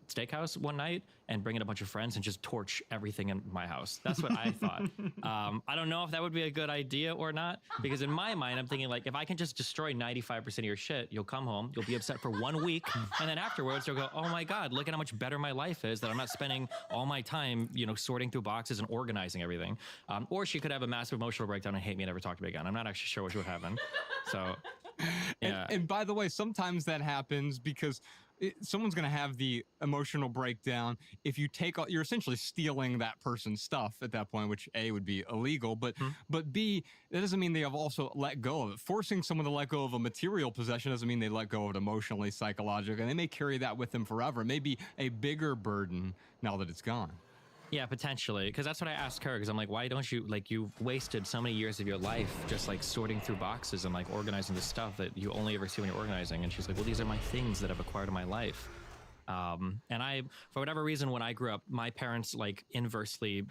steakhouse one night and bring in a bunch of friends and just torch everything in my house. That's what I thought. I don't know if that would be a good idea or not, because in my mind, I'm thinking like, if I can just destroy 95% of your shit, you'll come home, you'll be upset for 1 week, and then afterwards you'll go, oh my God, look at how much better my life is, that I'm not spending all my time, you know, sorting through boxes and organizing everything. Or she could have a massive emotional breakdown and hate me and never talk to me again. I'm not actually sure what would happen. So, yeah. And by the way, sometimes that happens because someone's going to have the emotional breakdown. If you you're essentially stealing that person's stuff at that point, which A, would be illegal, but B, that doesn't mean they have also let go of it. Forcing someone to let go of a material possession doesn't mean they let go of it emotionally, psychologically, and they may carry that with them forever. It may be a bigger burden now that it's gone. Yeah, potentially. Because that's what I asked her. Because I'm like, why don't you, like, you've wasted so many years of your life just like sorting through boxes and like organizing the stuff that you only ever see when you're organizing. And she's like, well, these are my things that I've acquired in my life. And I, for whatever reason, when I grew up, my parents like inversely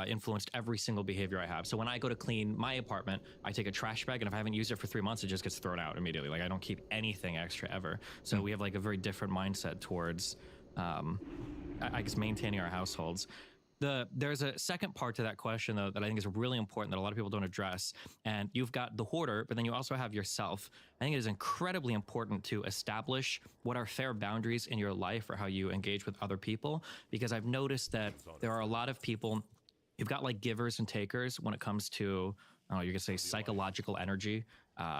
influenced every single behavior I have. So when I go to clean my apartment, I take a trash bag, and if I haven't used it for 3 months, it just gets thrown out immediately. Like I don't keep anything extra ever. So we have like a very different mindset towards, I guess, maintaining our households. There's a second part to that question, though, that I think is really important that a lot of people don't address. And you've got the hoarder, but then you also have yourself. I think it is incredibly important to establish what are fair boundaries in your life or how you engage with other people, because I've noticed that there are a lot of people, you've got like givers and takers when it comes to, you could say, psychological energy.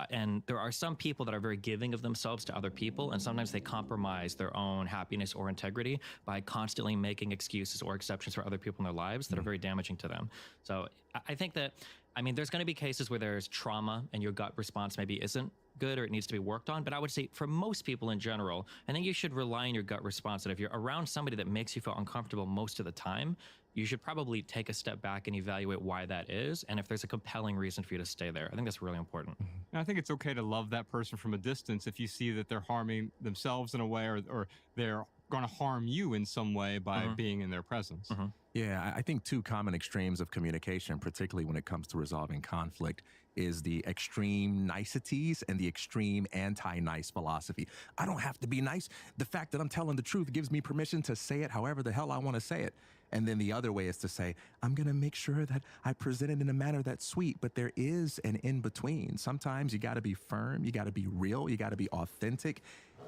And there are some people that are very giving of themselves to other people, and sometimes they compromise their own happiness or integrity by constantly making excuses or exceptions for other people in their lives that are very damaging to them. So I think that, I mean, there's going to be cases where there's trauma and your gut response maybe isn't good or it needs to be worked on. But I would say for most people in general, I think you should rely on your gut response. That if you're around somebody that makes you feel uncomfortable most of the time, you should probably take a step back and evaluate why that is, and if there's a compelling reason for you to stay there. I think that's really important. And I think it's okay to love that person from a distance if you see that they're harming themselves in a way, or they're going to harm you in some way by being in their presence. Yeah, I think two common extremes of communication, particularly when it comes to resolving conflict, is the extreme niceties and the extreme anti-nice philosophy. I don't have to be nice. The fact that I'm telling the truth gives me permission to say it however the hell I want to say it. And then the other way is to say, I'm going to make sure that I present it in a manner that's sweet, but there is an in-between. Sometimes you got to be firm, you got to be real, you got to be authentic,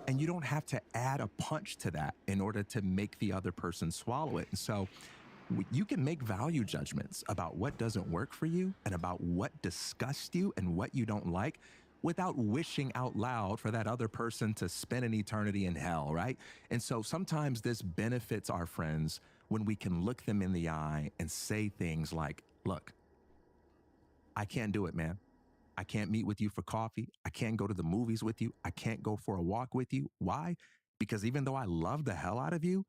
and you don't have to add a punch to that in order to make the other person swallow it. And so you can make value judgments about what doesn't work for you and about what disgusts you and what you don't like without wishing out loud for that other person to spend an eternity in hell, right? And so sometimes this benefits our friends when we can look them in the eye and say things like, look, I can't do it, man. I can't meet with you for coffee. I can't go to the movies with you. I can't go for a walk with you. Why? Because even though I love the hell out of you,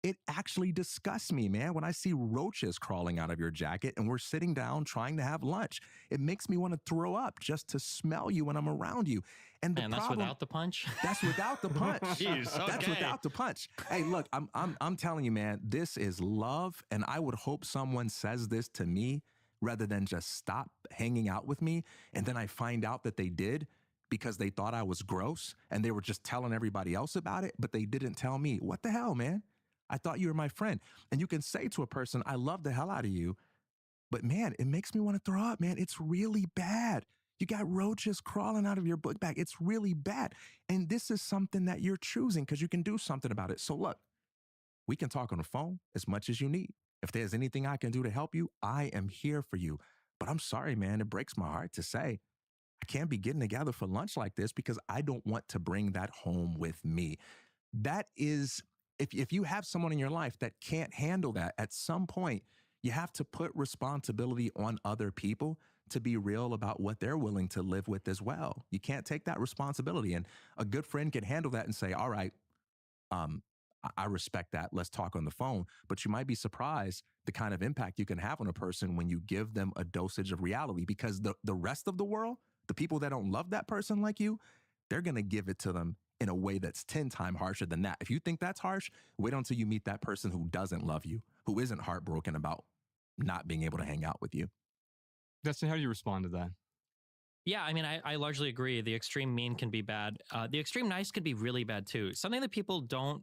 it actually disgusts me, man, when I see roaches crawling out of your jacket and we're sitting down trying to have lunch. It makes me want to throw up just to smell you when I'm around you. And that's without the punch? That's without the punch. Jeez, okay. That's without the punch. Hey, look, I'm telling you, man, this is love, and I would hope someone says this to me rather than just stop hanging out with me, and then I find out that they did because they thought I was gross and they were just telling everybody else about it, but they didn't tell me. What the hell, man? I thought you were my friend. And you can say to a person, I love the hell out of you, but man, it makes me want to throw up, man. It's really bad. You got roaches crawling out of your book bag. It's really bad. And this is something that you're choosing because you can do something about it. So look, we can talk on the phone as much as you need. If there's anything I can do to help you, I am here for you. But I'm sorry, man, it breaks my heart to say I can't be getting together for lunch like this because I don't want to bring that home with me. That is, if you have someone in your life that can't handle that, at some point, you have to put responsibility on other people to be real about what they're willing to live with as well. You can't take that responsibility. And a good friend can handle that and say, all right, I respect that. Let's talk on the phone. But you might be surprised the kind of impact you can have on a person when you give them a dosage of reality, because the rest of the world, the people that don't love that person like you, they're going to give it to them in a way that's 10 times harsher than that. If you think that's harsh, wait until you meet that person who doesn't love you, who isn't heartbroken about not being able to hang out with you. Dustin, how do you respond to that? Yeah, I mean, I largely agree. The extreme mean can be bad. The extreme nice can be really bad too. Something that people don't,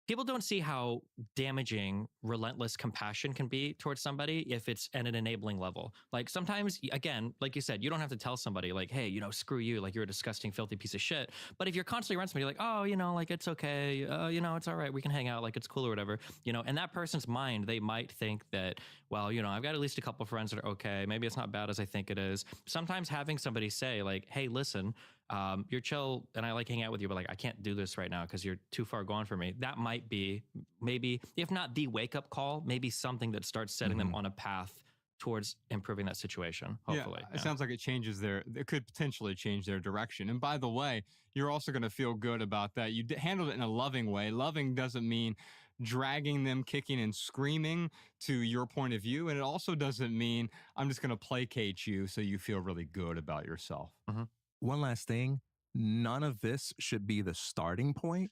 people don't see how damaging relentless compassion can be towards somebody if it's at an enabling level. Like sometimes, again, like you said, you don't have to tell somebody like, hey, you know, screw you, like you're a disgusting, filthy piece of shit. But if you're constantly around somebody like, oh, you know, like it's okay, you know, it's all right, we can hang out, like it's cool or whatever, you know, in that person's mind, they might think that, well, you know, I've got at least a couple friends that are okay. Maybe it's not bad as I think it is. Sometimes having somebody say like, hey, listen, you're chill and I like hanging out with you, but like, I can't do this right now because you're too far gone for me. That might be maybe, if not the wake up call, maybe something that starts setting them on a path towards improving that situation. Hopefully. Yeah, it sounds like it could potentially change their direction. And by the way, you're also going to feel good about that. You handled it in a loving way. Loving doesn't mean dragging them kicking and screaming to your point of view. And it also doesn't mean I'm just going to placate you so you feel really good about yourself. One last thing, none of this should be the starting point.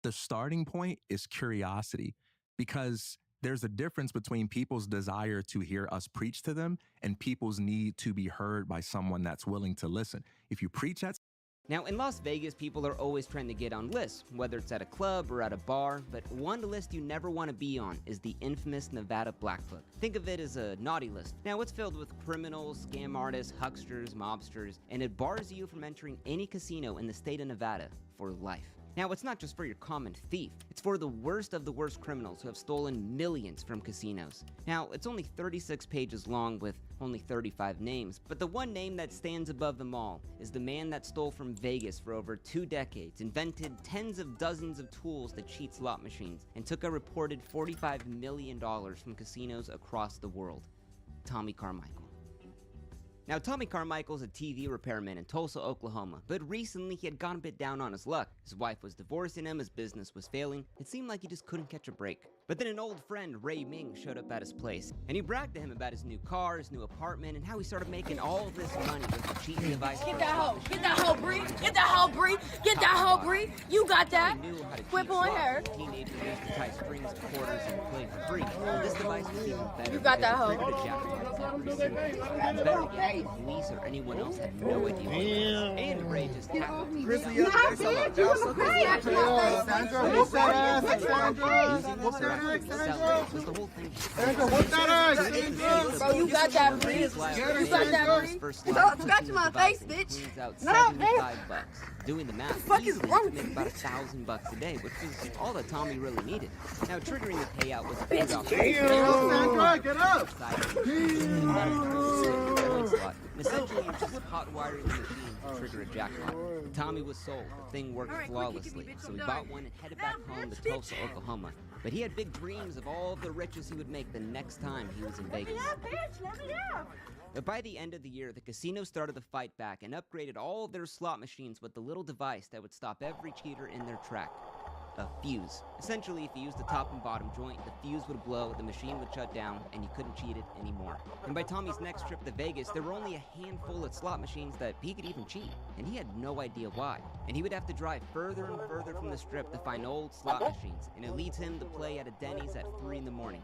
The starting point is curiosity, because there's a difference between people's desire to hear us preach to them and people's need to be heard by someone that's willing to listen. If you preach at Now, in Las Vegas, people are always trying to get on lists, whether it's at a club or at a bar, but one list you never want to be on is the infamous Nevada Black Book. Think of it as a naughty list. Now, it's filled with criminals, scam artists, hucksters, mobsters, and it bars you from entering any casino in the state of Nevada for life. Now, it's not just for your common thief, it's for the worst of the worst criminals who have stolen millions from casinos. Now, it's only 36 pages long with only 35 names, but the one name that stands above them all is the man that stole from Vegas for over 2 decades, invented tens of dozens of tools to cheat slot machines, and took a reported $45 million from casinos across the world. Tommy Carmichael. Now, Tommy Carmichael's a TV repairman in Tulsa, Oklahoma, but recently he had gone a bit down on his luck. His wife was divorcing him, his business was failing, it seemed like he just couldn't catch a break. But then an old friend, Ray Ming, showed up at his place, and he bragged to him about his new car, his new apartment, and how he started making all this money with the cheating device. Get that hoe! Get that hoe, Bree! Get that hoe, Bree! Get that hoe, Bree! You got that! Whip on her! Teenagers used to tie strings, quarters, and play for free. Well, this device was even better. You got that hoe! Police or anyone else had no idea what it was. And Ray just tackled him. Bro, you got that, Bree. You got that, Bree. Scratch my face, bitch. No, damn. Doing the math, fuck is wrong with make about $1,000 a day, which was all that Tommy really needed. Now, triggering the payout was a $3. Sandra, get up! And essentially, you're just hot wiring the machine to trigger a jackpot. Tommy was sold. The thing worked flawlessly, so he bought one and headed back home to Tulsa, Oklahoma. But he had big dreams of all the riches he would make the next time he was in Vegas. But by the end of the year, the casino started to fight back and upgraded all of their slot machines with the little device that would stop every cheater in their track. A fuse. Essentially, if you used the top and bottom joint, the fuse would blow, the machine would shut down, and you couldn't cheat it anymore. And by Tommy's next trip to Vegas, there were only a handful of slot machines that he could even cheat, and he had no idea why. And he would have to drive further and further from the strip to find old slot machines, and it leads him to play at a Denny's at 3 in the morning.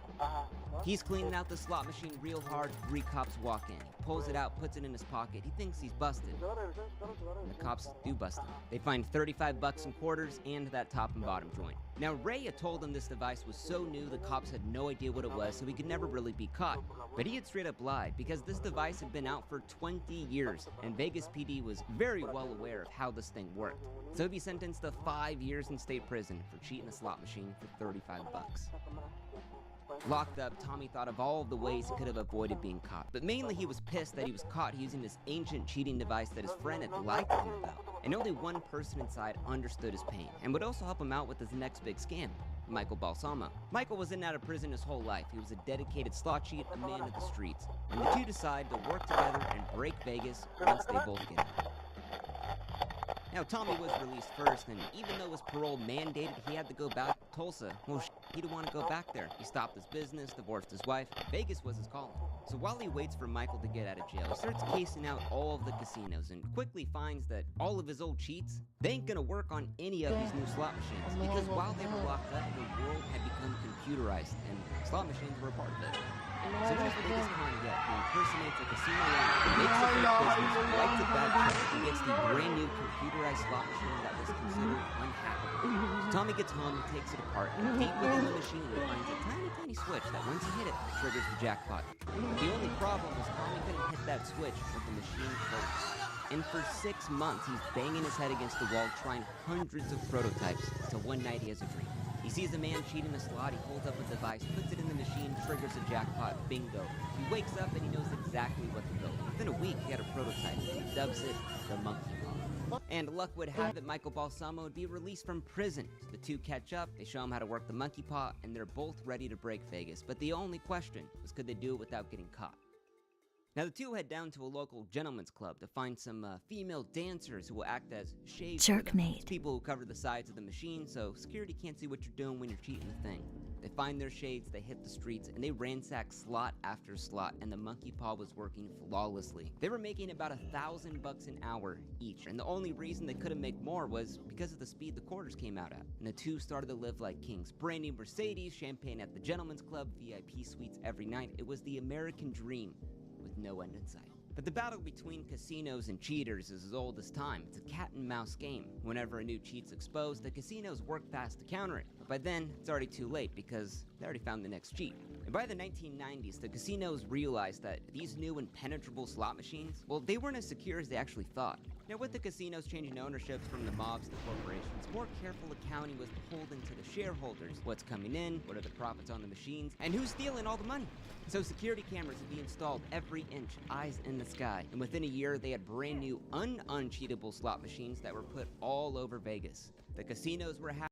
He's cleaning out the slot machine real hard, 3 cops walk in. He pulls it out, puts it in his pocket. He thinks he's busted. And the cops do bust him. They find $35 in quarters and that top and bottom joint. Now, Ray had told him this device was so new the cops had no idea what it was, so he could never really be caught. But he had straight up lied, because this device had been out for 20 years, and Vegas PD was very well aware of how this thing worked. So he'd be sentenced to 5 years in state prison for cheating a slot machine for $35. Locked up, Tommy thought of all of the ways he could have avoided being caught, but mainly he was pissed that he was caught using this ancient cheating device that his friend had lied to him about. And only one person inside understood his pain, and would also help him out with his next big scam. Michael Balsamo. Michael was in and out of prison his whole life. He was a dedicated slot cheat, a man of the streets. And the two decide to work together and break Vegas once they both get out. Now, Tommy was released first, and even though his parole mandated he had to go back to Tulsa, well, he didn't want to go back there. He stopped his business, divorced his wife. Vegas was his calling. So while he waits for Michael to get out of jail, he starts casing out all of the casinos and quickly finds that all of his old cheats, they ain't gonna work on any of these new slot machines, because while they were locked up, the world had become computerized, and slot machines were a part of it. So here's the biggest con yet. He impersonates a casino owner, makes a fake business, writes a bad check, and gets the brand new computerized slot machine that was considered unhackable. So Tommy gets home and takes it apart, and deep within the machine he finds a tiny switch that once he hit it, triggers the jackpot. The only problem is Tommy couldn't hit that switch with the machine closed. And for 6 months, he's banging his head against the wall, trying hundreds of prototypes, till one night he has a dream. He sees a man cheating a slot, he holds up a device, puts it in the machine, triggers a jackpot, bingo. He wakes up and he knows exactly what to build. Within a week, he had a prototype. He dubs it the Monkey Paw. And luck would have it, Michael Balsamo would be released from prison. So the two catch up, they show him how to work the Monkey Paw, and they're both ready to break Vegas. But the only question was, could they do it without getting caught? Now the two head down to a local gentleman's club to find some female dancers who will act as shades for them. It's people who cover the sides of the machine, so security can't see what you're doing when you're cheating the thing. They find their shades, they hit the streets, and they ransack slot after slot, and the Monkey Paw was working flawlessly. They were making about $1,000 an hour each, and the only reason they couldn't make more was because of the speed the quarters came out at. And the two started to live like kings. Brand new Mercedes, champagne at the gentleman's club, VIP suites every night. It was the American dream, with no end in sight. But the battle between casinos and cheaters is as old as time. It's a cat and mouse game. Whenever a new cheat's exposed, the casinos work fast to counter it. But by then, it's already too late because they already found the next cheat. And by the 1990s, the casinos realized that these new impenetrable slot machines, well, they weren't as secure as they actually thought. Now, with the casinos changing ownerships from the mobs to corporations, more careful accounting was beholden to the shareholders. What's coming in, what are the profits on the machines, and who's stealing all the money? So security cameras would be installed every inch, eyes in the sky. And within a year, they had brand new, uncheatable slot machines that were put all over Vegas. The casinos were happy.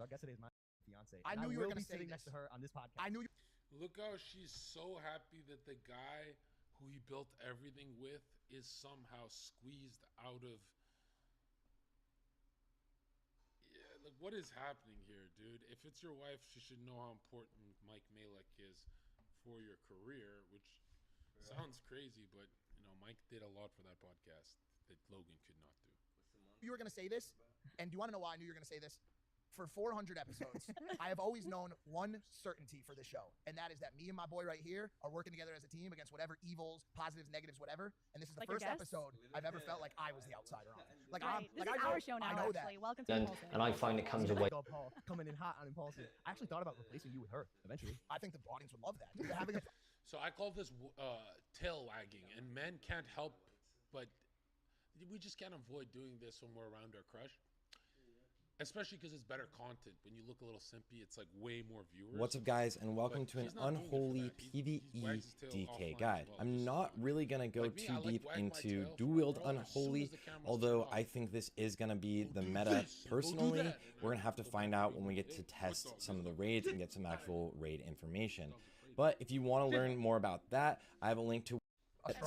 Our guest today is my fiance. I knew you were going to be sitting next to her on this podcast. I knew you. Look how she's so happy that the guy who he built everything with is somehow squeezed out of. Yeah, like what is happening here, dude? If it's your wife, she should know how important Mike Malek is for your career, which sounds crazy, but you know, Mike did a lot for that podcast that Logan could not do. You were going to say this, and do you want to know why I knew you were going to say this? For 400 episodes, I have always known one certainty for this show, and that is that me and my boy right here are working together as a team against whatever evils, positives, negatives, whatever. And this is the first episode I've ever felt like I was the outsider on. Like I'm, this like is I know, our show now. I know actually, that. welcome to Impulsive. And I find it comes away. Coming in hot on Impulsive. I actually thought about replacing you with her eventually. I think the audience would love that. Having a So I call this tail wagging, and men can't help but we just can't avoid doing this when we're around our crush. Especially because it's better content. When you look a little simpy, it's like way more viewers. What's up, guys, and welcome to an unholy PvE DK guide. I'm not really going to go too deep into dual wield unholy, although I think this is going to be the meta personally. We're going to have to find out when we get to test some of the raids and get some actual raid information. But if you want to learn more about that, I have a link to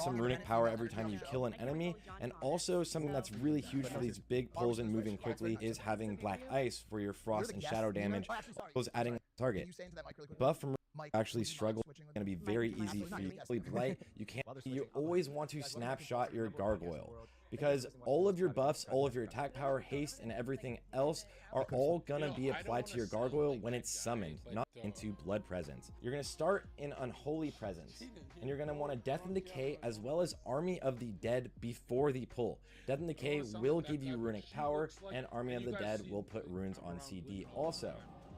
some runic power every time you kill an enemy, and also something that's really huge for these big pulls and moving quickly is having black ice for your frost and shadow damage, was adding target. Buff from actually struggle, going to be very easy for you to sleep light. You always want to snapshot your gargoyle, because all of your buffs, all of your attack power, haste, and everything else are all gonna be applied to your gargoyle when it's summoned, not into blood presence. You're gonna start in unholy presence, and you're gonna want to Death and Decay as well as Army of the Dead before the pull. Death and Decay will give you runic power, and Army of the Dead will put runes on CD also.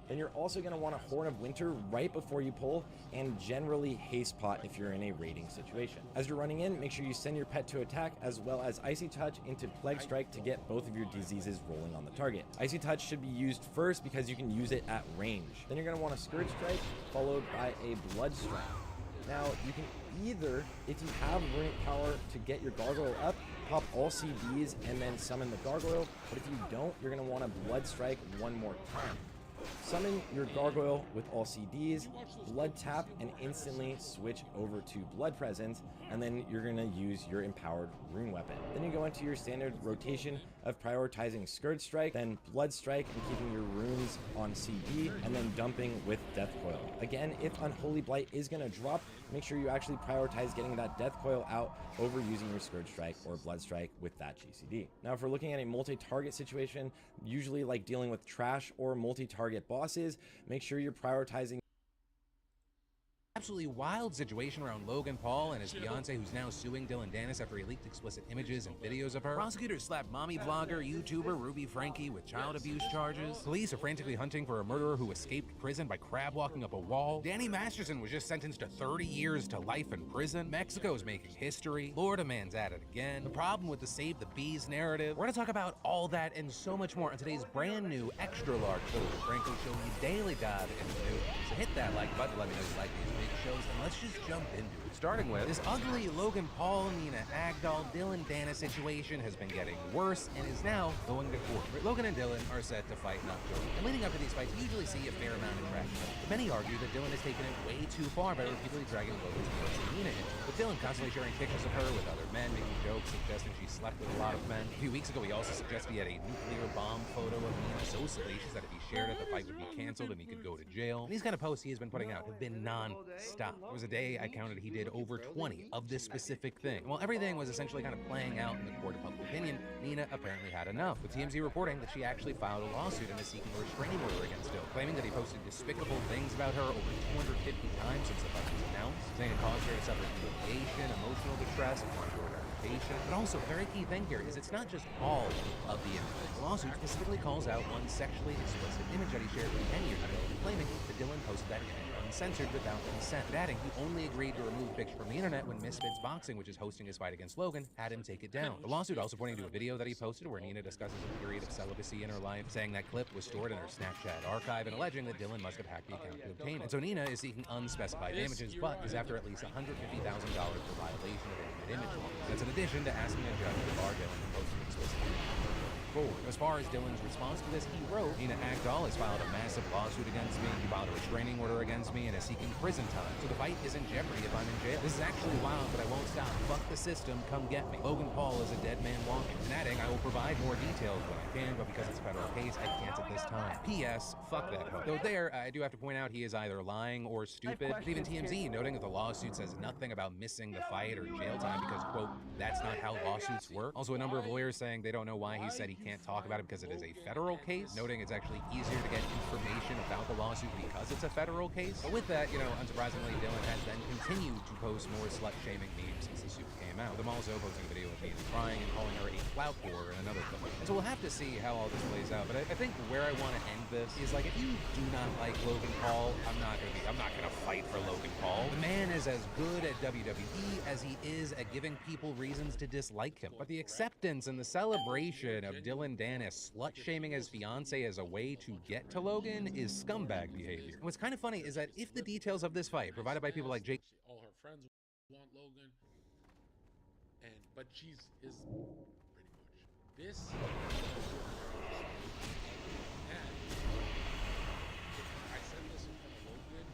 Then you're also going to want a Horn of Winter right before you pull, and generally Haste Pot if you're in a raiding situation. As you're running in, make sure you send your pet to attack, as well as Icy Touch into Plague Strike to get both of your diseases rolling on the target. Icy Touch should be used first because you can use it at range. Then you're going to want a Scourge Strike, followed by a Blood Strike. Now, you can either, if you have Runic Power to get your Gargoyle up, pop all CDs and then summon the Gargoyle, but if you don't, you're going to want to Blood Strike one more time. Summon your Gargoyle with all CDs, Blood Tap, and instantly switch over to Blood Presence, and then you're going to use your Empowered Rune Weapon. Then you go into your standard rotation of prioritizing Scourge Strike, then Blood Strike, and keeping your runes on CD, and then dumping with Death Coil. Again, if Unholy Blight is going to drop, make sure you actually prioritize getting that Death Coil out over using your Scourge Strike or Blood Strike with that GCD. Now, if we're looking at a multi-target situation, usually like dealing with trash or multi-target bosses, make sure you're prioritizing. Absolutely wild situation around Logan Paul and his fiance, who's now suing Dylan Dennis after he leaked explicit images and videos of her. Prosecutors slapped mommy vlogger, YouTuber Ruby Frankie with child abuse charges. Police are frantically hunting for a murderer who escaped prison by crab walking up a wall. Danny Masterson was just sentenced to 30 years to life in prison. Mexico's making history. Florida man's at it again. The problem with the Save the Bees narrative. We're gonna talk about all that and so much more on today's brand new extra large Philip Frankie show. We daily dive into the news. So hit that like button, let me know you like these big shows, and let's just jump into it. Starting with this ugly Logan Paul, Nina Agdal, Dylan Dennis situation has been getting worse and is now going to court. Logan and Dylan are set to fight in October. And leading up to these fights, you usually see a fair amount of traction. Many argue that Dylan has taken it way too far by repeatedly dragging Logan towards Nina in. With Dylan constantly sharing pictures of her with other men, making jokes, suggesting she slept with a lot of men. A few weeks ago, he also suggested he had a nuclear bomb photo of Nina so salacious that if he shared it, the fight would be canceled and he could go to jail. And these kind of posts he has been putting out have been non-stop. There was a day I counted he did over 20 of this specific thing. And while everything was essentially kind of playing out in the court of public opinion, Nina apparently had enough, with TMZ reporting that she actually filed a lawsuit and is seeking a restraining order against Dylan, claiming that he posted despicable things about her over 250 times since the fight was announced, saying it caused her to suffer humiliation, emotional distress, and harmed her reputation. But also, a very key thing here is it's not just all of the images. The lawsuit specifically calls out one sexually explicit image that he shared 10 years ago, claiming that Dylan posted that image uncensored without consent, but adding he only agreed to remove the picture from the internet when Misfits Boxing, which is hosting his fight against Logan, had him take it down. The lawsuit also pointing to a video that he posted where Nina discusses a period of celibacy in her life, saying that clip was stored in her Snapchat archive and alleging that Dylan must have hacked the account to obtain it. And so Nina is seeking unspecified damages, but is after at least $150,000 for violation of intimate image law. That's in addition to asking a judge to bar Dylan from posting explicit images. As far as Dylan's response to this, he wrote, Nina Agdal has filed a massive lawsuit against me, he filed a restraining order against me, and is seeking prison time. So the fight is in jeopardy if I'm in jail. This is actually wild, but I won't stop. Fuck the system, come get me. Logan Paul is a dead man walking. And adding, I will provide more details when I can, but because it's a federal case, I can't at this time. P.S. Fuck that hoe. Though there, I do have to point out he is either lying or stupid. But even TMZ noting that the lawsuit says nothing about missing the fight or jail time because, quote, that's not how lawsuits work. Also, a number of lawyers saying they don't know why he said he can't talk about it because it is a federal case, noting it's actually easier to get information about the lawsuit because it's a federal case. But with that, unsurprisingly, Dylan has then continued to post more slut-shaming memes since the suit came out, with him also posting a video of Nina crying and calling her a clout whore in another clip. And so we'll have to see how all this plays out, but I think where I want to end this is, like, if you do not like Logan Paul, I'm not gonna fight for Logan Paul. The man is as good at WWE as he is at giving people reasons to dislike him. But the acceptance and the celebration of Dylan Dennis slut-shaming his fiance as a way to get to Logan is scumbag behavior. And what's kind of funny is that if the details of this fight provided by people like Jake, all her friends want Logan, but she's his pretty much. This and I said this in front of Logan.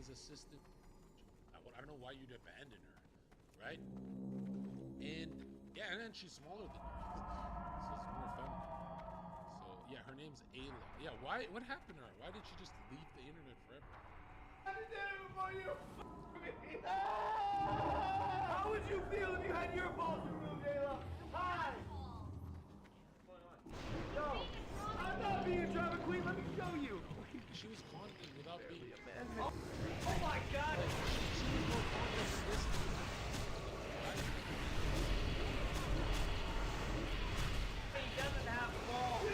Assistant. I don't know why you'd abandon her, right? And yeah, and then she's smaller than you, so it's more fun. So yeah, her name's Ayla. Yeah, why? What happened to her? Why did she just leave the internet forever? I did it before you. How would you feel if you had your balls removed, Ayla? Hi! Yo, I'm not being a drama queen, let me show you. She was confident without being a man. Oh my god! She was more confident than this. He doesn't have balls.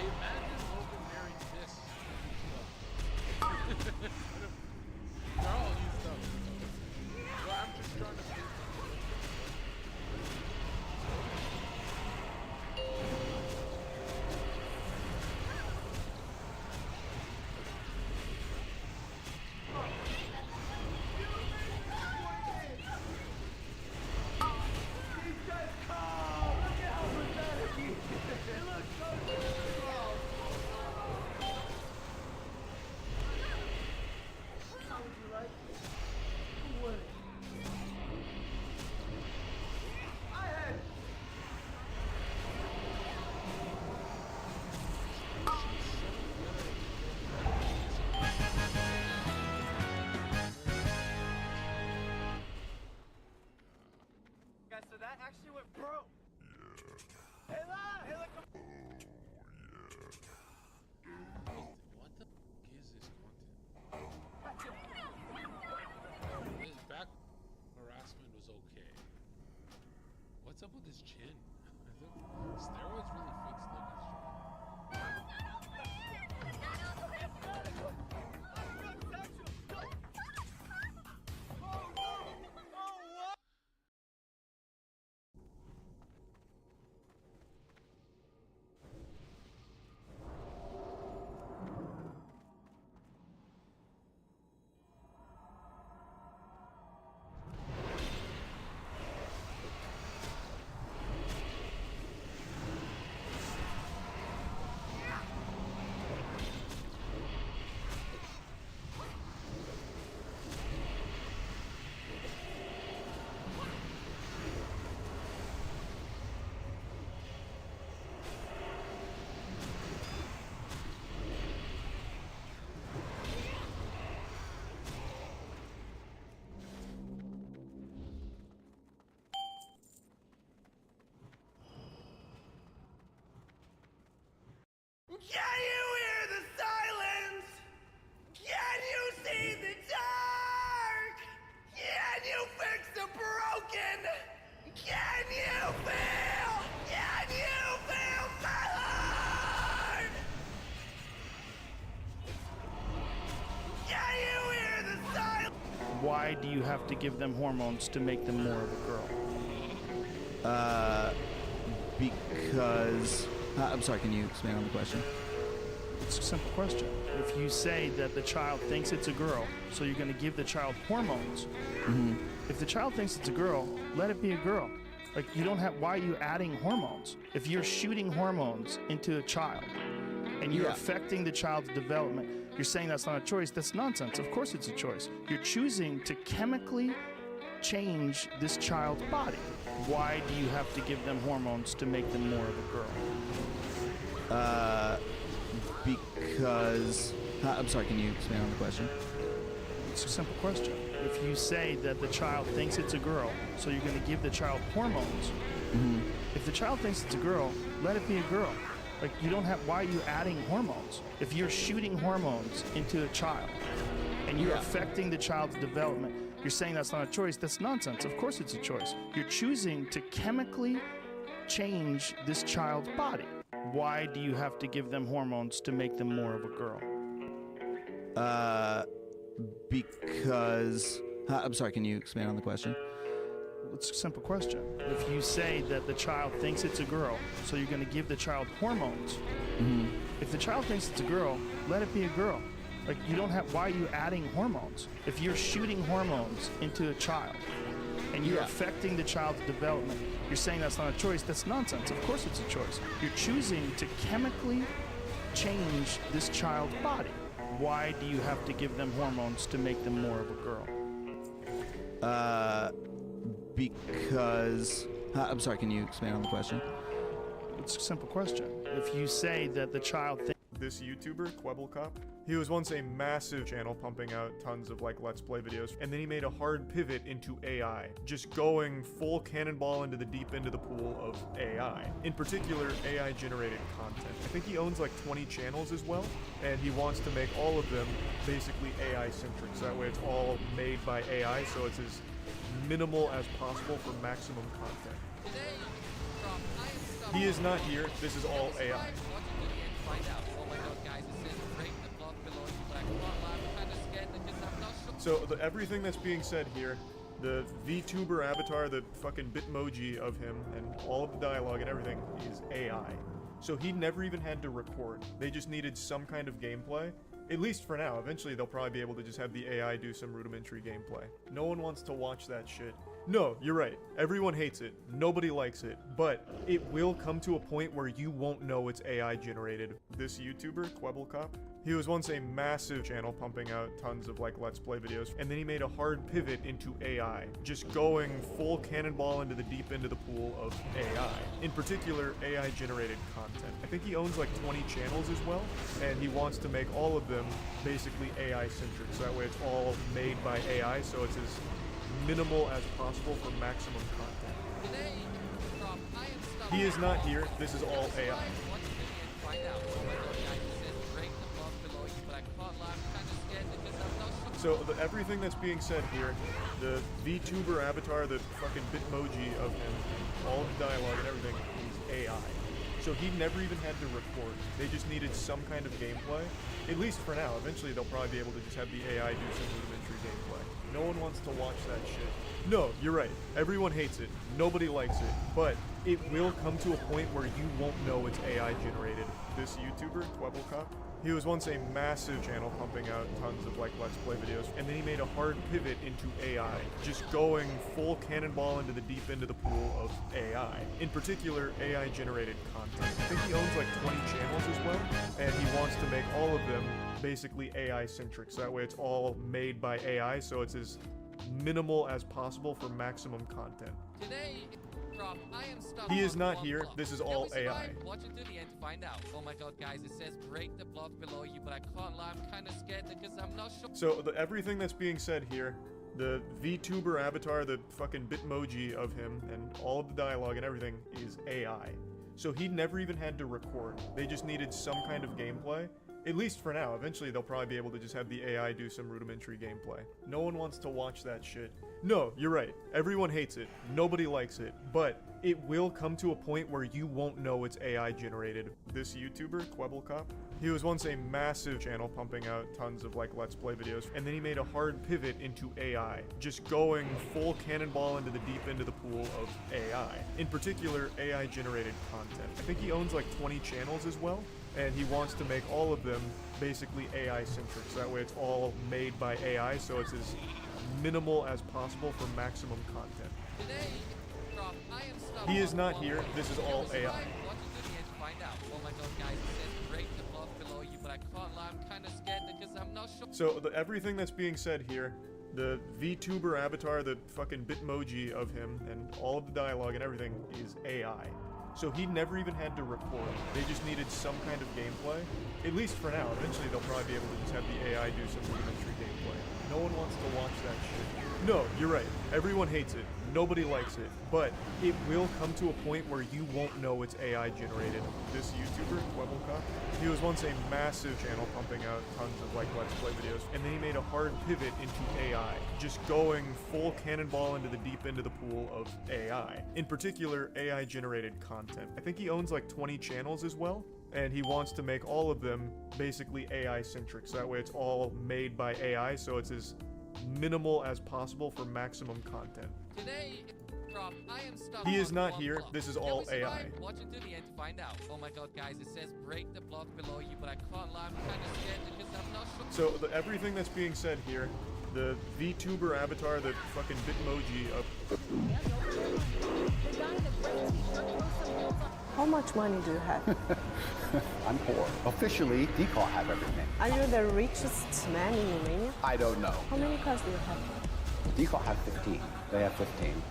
Imagine Logan marrying this. They're all used up. Well, I'm just trying to think. So that actually went bro. Ayla, come. What the is this content? His back harassment was okay. What's up with his chin? Steroids really fix Logan's Can you hear the silence? Can you see the dark? Can you fix the broken? Can you feel? Can you feel my heart? Can you hear the silence? Why do you have to give them hormones to make them more of a girl? Because... I'm sorry, can you expand on the question? It's a simple question. If you say that the child thinks it's a girl, so you're going to give the child hormones. Mm-hmm. If the child thinks it's a girl, let it be a girl. Like, you don't have, why are you adding hormones? If you're shooting hormones into a child and you're affecting the child's development, you're saying that's not a choice, that's nonsense. Of course it's a choice. You're choosing to chemically change this child's body. Why do you have to give them hormones to make them more of a girl? Because... I'm sorry, can you expand on the question? It's a simple question. If you say that the child thinks it's a girl, so you're going to give the child hormones. Mm-hmm. If the child thinks it's a girl, let it be a girl. Like, you don't have, why are you adding hormones? If you're shooting hormones into a child and you're affecting the child's development, you're saying that's not a choice, that's nonsense. Of course it's a choice. You're choosing to chemically change this child's body. Why do you have to give them hormones to make them more of a girl? Because... I'm sorry, can you expand on the question? It's a simple question. If you say that the child thinks it's a girl, so you're going to give the child hormones. Mm-hmm. If the child thinks it's a girl, let it be a girl. Like, you don't have, why are you adding hormones? If you're shooting hormones into a child and you're affecting the child's development, you're saying that's not a choice, that's nonsense. Of course it's a choice. You're choosing to chemically change this child's body. Why do you have to give them hormones to make them more of a girl? Because... I'm sorry, can you expand on the question? It's a simple question. If you say that the child thinks This YouTuber, WotLK, he was once a massive channel pumping out tons of like Let's Play videos, and then he made a hard pivot into AI, just going full cannonball into the deep end of the pool of AI. In particular, AI generated content. I think he owns like 20 channels as well, and he wants to make all of them basically AI centric, so that way it's all made by AI, so it's as minimal as possible for maximum content. He is not here, this is all AI. So everything that's being said here, the VTuber avatar, the fucking Bitmoji of him, and all of the dialogue and everything is AI. So he never even had to record. They just needed some kind of gameplay. At least for now. Eventually they'll probably be able to just have the AI do some rudimentary gameplay. No one wants to watch that shit. No, you're right. Everyone hates it. Nobody likes it. But it will come to a point where you won't know it's AI generated. This YouTuber, WotLK, he was once a massive channel pumping out tons of like Let's Play videos, and then he made a hard pivot into AI, just going full cannonball into the deep end of the pool of AI. In particular, AI generated content. I think he owns like 20 channels as well, and he wants to make all of them basically AI centric, so that way it's all made by AI, so it's as minimal as possible for maximum content. He is not here, this is all AI. So everything that's being said here, the VTuber avatar, the fucking Bitmoji of him, all of the dialogue and everything is AI. So he never even had to record. They just needed some kind of gameplay. At least for now. Eventually they'll probably be able to just have the AI do some rudimentary gameplay. No one wants to watch that shit. No, you're right. Everyone hates it. Nobody likes it. But it will come to a point where you won't know it's AI generated. This YouTuber, WotLK, he was once a massive channel pumping out tons of like Let's Play videos, and then he made a hard pivot into AI, just going full cannonball into the deep end of the pool of AI. In particular, AI generated content. I think he owns like 20 channels as well, and he wants to make all of them basically AI centric, so that way it's all made by AI, so it's as minimal as possible for maximum content. He is not here, this is all AI. Watch it to the end to find out. Oh my god, guys, it says break the block below you, but I can't lie, I'm kind of scared because I'm not sure. So everything that's being said here, the VTuber avatar, the fucking Bitmoji of him, and all of the dialogue and everything is AI. So he never even had to record. They just needed some kind of gameplay. At least for now. Eventually they'll probably be able to just have the AI do some rudimentary gameplay. No one wants to watch that shit. No, you're right. Everyone hates it. Nobody likes it. But it will come to a point where you won't know it's AI generated. This YouTuber, WotLK, he was once a massive channel pumping out tons of like Let's Play videos, and then he made a hard pivot into AI, just going full cannonball into the deep end of the pool of AI. In particular, AI generated content. I think he owns like 20 channels as well, and he wants to make all of them basically AI centric, so that way it's all made by AI, so it's as minimal as possible for maximum content. He is not here, this is all AI. Watch it to the end to find out. Oh my god, guys, it says break the block below you, but I can't lie, I'm kind of scared because I'm not sure. So everything that's being said here, the VTuber avatar, the fucking Bitmoji of him, and all of the dialogue and everything is AI. So he never even had to record. They just needed some kind of gameplay. At least for now. Eventually they'll probably be able to just have the AI do some rudimentary gameplay. No one wants to watch that shit. No, you're right. Everyone hates it. Nobody likes it. But it will come to a point where you won't know it's AI generated. This YouTuber, WotLK, he was once a massive channel pumping out tons of like Let's Play videos, and then he made a hard pivot into AI, just going full cannonball into the deep end of the pool of AI. In particular, AI generated content. I think he owns like 20 channels as well, and he wants to make all of them basically AI centric, so that way it's all made by AI, so it's as minimal as possible for maximum content. Today, I am stuck. He is not here, this is all AI. Watch it to the end to find out. Oh my god, guys, it says break the block below you, but I can't lie, I'm kind of scared because I'm not sure. So everything that's being said here, the VTuber avatar, the fucking Bitmoji of... How much money do you have? I'm poor. Officially, Decal have everything. Are you the richest man in Romania? I don't know. How many cars do you have? Decal have 15. They have 15.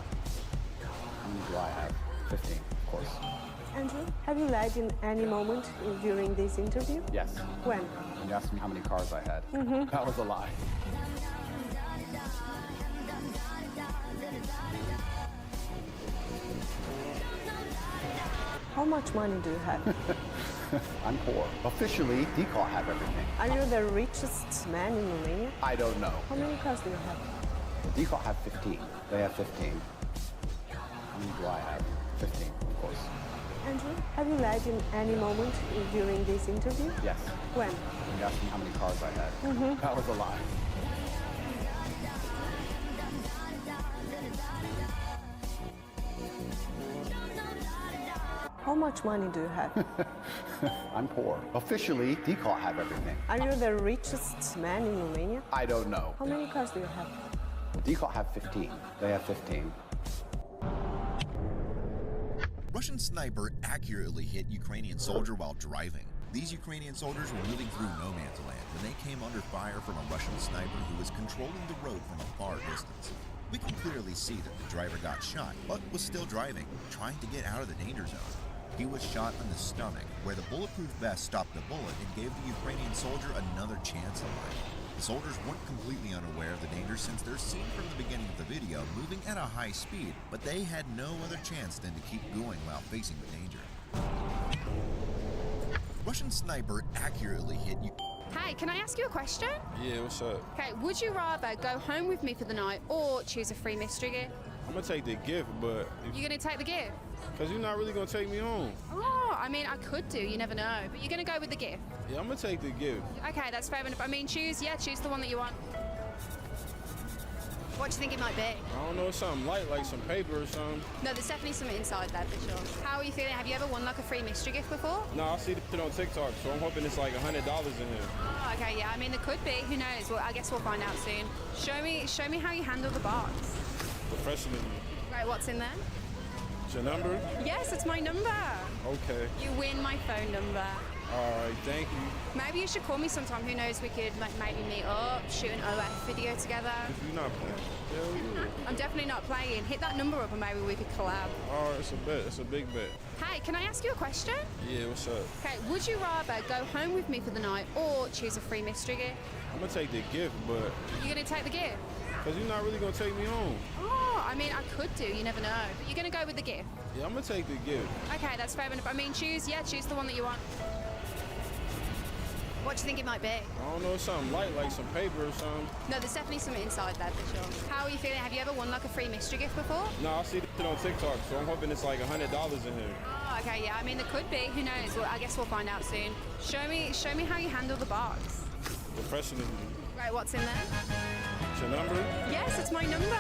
How many do I have? 15, of course. Andrew, have you lied in any moment during this interview? Yes. When? When you asked me how many cars I had, Mhm. that was a lie. How much money do you have? I'm poor. Officially, Decal have everything. Are you the richest man in Romania? I don't know. How many cars do you have? Decal have 15. They have 15. How many do I have? 15, of course. Andrew, have you lied in any moment during this interview? Yes. When? When you asked me how many cars I had, Mhm. that was a lie. How much money do you have? I'm poor. Officially, Decal have everything. Are you the richest man in Romania? I don't know. How many cars do you have? Decal have 15. They have 15. Russian sniper accurately hit Ukrainian soldier while driving. These Ukrainian soldiers were moving through no man's land when they came under fire from a Russian sniper who was controlling the road from a far distance. We can clearly see that the driver got shot, but was still driving, trying to get out of the danger zone. He was shot in the stomach, where the bulletproof vest stopped the bullet and gave the Ukrainian soldier another chance in life. The soldiers weren't completely unaware of the danger since they're seen from the beginning of the video moving at a high speed, but they had no other chance than to keep going while facing the danger. Russian sniper accurately hit you. Hey, can I ask you a question? Yeah, what's up? Okay, would you rather go home with me for the night or choose a free mystery gift? I'm gonna take the gift, but You're gonna take the gift? cause you're not really gonna take me home. Oh, I mean, I could do, you never know. But you're gonna go with the gift? Yeah, I'm gonna take the gift. Okay, that's fair enough. I mean, choose the one that you want. What do you think it might be? I don't know, something light, like some paper or something. No, there's definitely something inside that for sure. How are you feeling? Have you ever won like a free mystery gift before? No, I see the shit on TikTok, so I'm hoping it's like $100 in here. Oh, okay, yeah. I mean, there could be. Who knows? Well, I guess we'll find out soon. Show me how you handle the box. Professionally. Right, what's in there? It's your number? Yes, it's my number. Okay. You win my phone number. All right, thank you. Maybe you should call me sometime. Who knows? We could like maybe meet up, shoot an OF video together. If you're not playing, hell yeah. I'm definitely not playing. Hit that number up and maybe we could collab. All right, it's a bet. It's a big bet. Hey, can I ask you a question? Yeah, what's up? Okay, would you rather go home with me for the night or choose a free mystery gift? I'm gonna take the gift, but You're gonna take the gift? cause you're not really gonna take me home. Oh, I mean, I could do. You never know. But you're gonna go with the gift? Yeah, I'm gonna take the gift. Okay, that's fair enough. I mean, choose the one that you want. What do you think it might be? I don't know, something light, like some paper or something. No, there's definitely something inside that for sure. How are you feeling? Have you ever won like a free mystery gift before? No, I see the shit on TikTok, so I'm hoping it's like $100 in here. Oh, okay, yeah. I mean, there could be. Who knows? Well, I guess we'll find out soon. Show me how you handle the box. Professionally. Right, what's in there? It's your number? Yes, it's my number.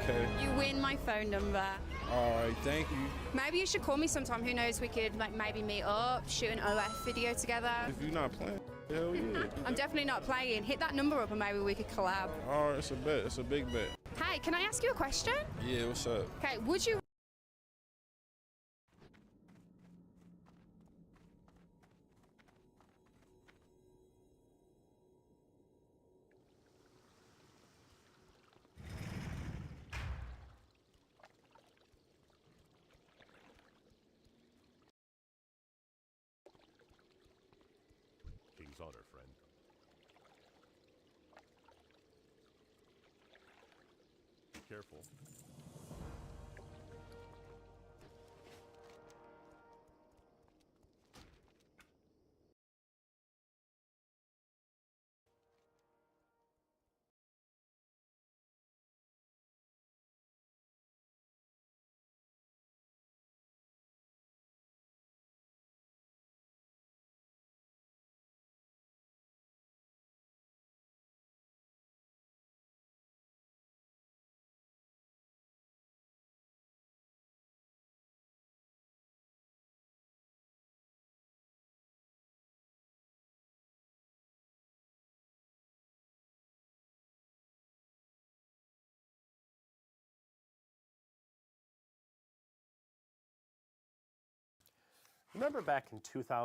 Okay. You win my phone number. All right, thank you. Maybe you should call me sometime. Who knows? We could like maybe meet up, shoot an OF video together. If you're not playing, hell yeah. I'm definitely not playing. Hit that number up and maybe we could collab. All right, it's a bet. It's a big bet. Hey, can I ask you a question? Yeah, what's up? Okay, would you King's honor, friend. Be careful. Remember back in 2000?